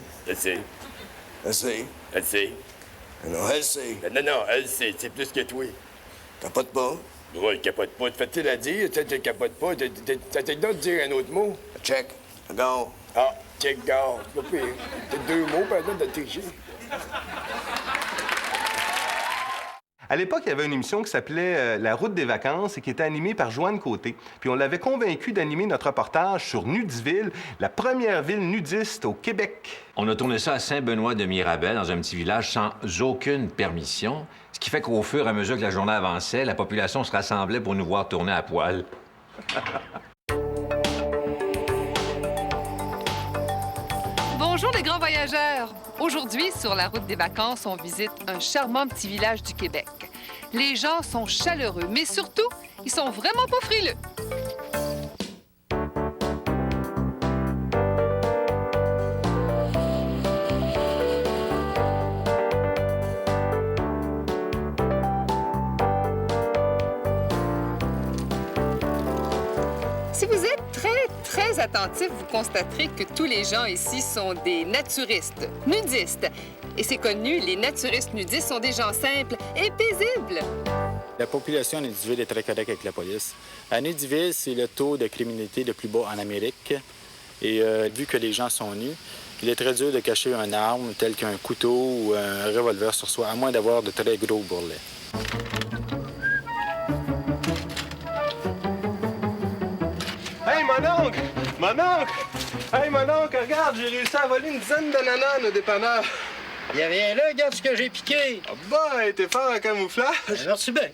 Non, elle sait. Non, elle sait. C'est plus que toi. Capote pas. Oui, capote pas. C'est facile à dire. Tu capotes pas. T'as le droit de dire un autre mot. Check. Go. Ah, check, go. C'est pas pire. T'as 2 mots, par exemple, de tricher. À l'époque, il y avait une émission qui s'appelait La route des vacances et qui était animée par Joanne Côté. Puis on l'avait convaincu d'animer notre reportage sur Nudiville, la première ville nudiste au Québec. On a tourné ça à Saint-Benoît-de-Mirabel, dans un petit village sans aucune permission, ce qui fait qu'au fur et à mesure que la journée avançait, la population se rassemblait pour nous voir tourner à poil. Bonjour les grands voyageurs! Aujourd'hui, sur la route des vacances, on visite un charmant petit village du Québec. Les gens sont chaleureux, mais surtout, ils sont vraiment pas frileux. Si vous êtes très attentif, vous constaterez que tous les gens ici sont des naturistes, nudistes. Et c'est connu, les naturistes nudistes sont des gens simples et paisibles. La population à Nudiville est très correcte avec la police. À Nudiville, c'est le taux de criminalité le plus bas en Amérique. Et vu que les gens sont nus, il est très dur de cacher une arme telle qu'un couteau ou un revolver sur soi, à moins d'avoir de très gros bourrelets. Hey, mon oncle! Mon oncle! Hey, mon oncle, regarde, j'ai réussi à voler une dizaine de nananes au dépanneur. Y'a rien là, regarde ce que j'ai piqué. Ah bah, t'es fort en camouflage. Merci bien.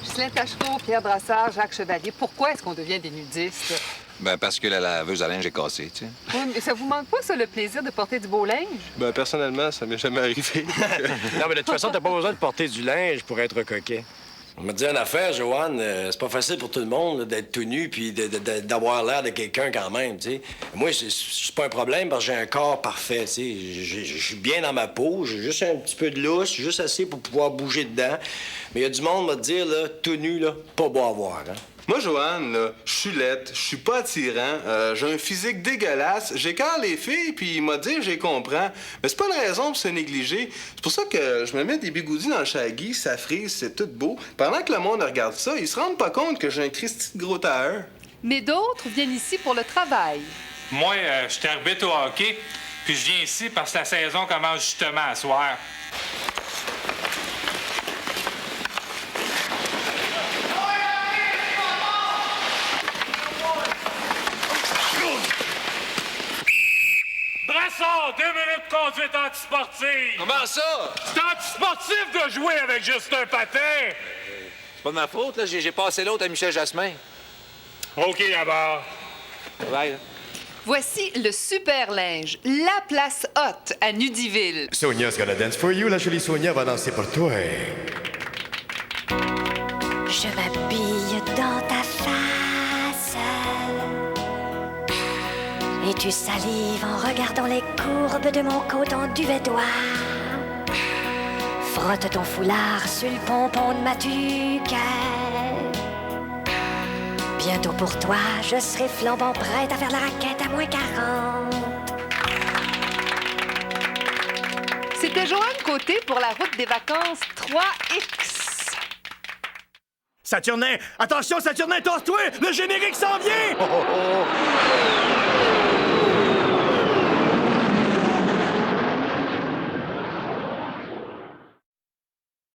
Ghislain Tachereau, Pierre Brassard, Jacques Chevalier, pourquoi est-ce qu'on devient des nudistes? Ben, parce que la laveuse à linge est cassée, tu sais. Oui, mais ça vous manque pas, ça, le plaisir de porter du beau linge? Ben, personnellement, ça m'est jamais arrivé. Non, mais de toute façon, t'as pas besoin de porter du linge pour être coquet. On me dit une affaire, Joanne, c'est pas facile pour tout le monde là, d'être tout nu puis d'avoir l'air de quelqu'un quand même, tu sais. Moi, c'est pas un problème parce que j'ai un corps parfait, tu sais. Je suis bien dans ma peau, j'ai juste un petit peu de lousse, juste assez pour pouvoir bouger dedans. Mais il y a du monde, va te dire, là, tout nu, là, pas beau à voir, hein. Moi, Joanne, là, je suis laide, je suis pas attirant, j'ai un physique dégueulasse, j'écarte les filles, puis il m'a dit, j'ai comprends. Mais c'est pas une raison pour se négliger. C'est pour ça que je me mets des bigoudis dans le shaggy, ça frise, c'est tout beau. Pendant que le monde regarde ça, ils se rendent pas compte que j'ai un Christy de gros tailleur. Mais d'autres viennent ici pour le travail. Moi, je suis arbitre au hockey, puis je viens ici parce que la saison commence justement à soir. Brassard, 2 minutes de conduite antisportive! Comment ça? C'est antisportif de jouer avec juste un patin! Pas de ma faute, là. J'ai passé l'autre à Michel Jasmin. OK, d'abord. Bye. Voici le super linge, la place haute à Nudiville. Sonia's gonna dance for you. La jolie Sonia va danser pour toi. Je m'habille dans ta face et tu salives en regardant les courbes de mon coton duvétois. Frotte ton foulard sur le pompon de ma tuque. Bientôt pour toi, je serai flambant prête à faire la raquette à moins 40. C'était Joanne Côté pour la route des vacances 3X. Saturnin! Attention, Saturnin, torse-toi! Le générique s'en vient!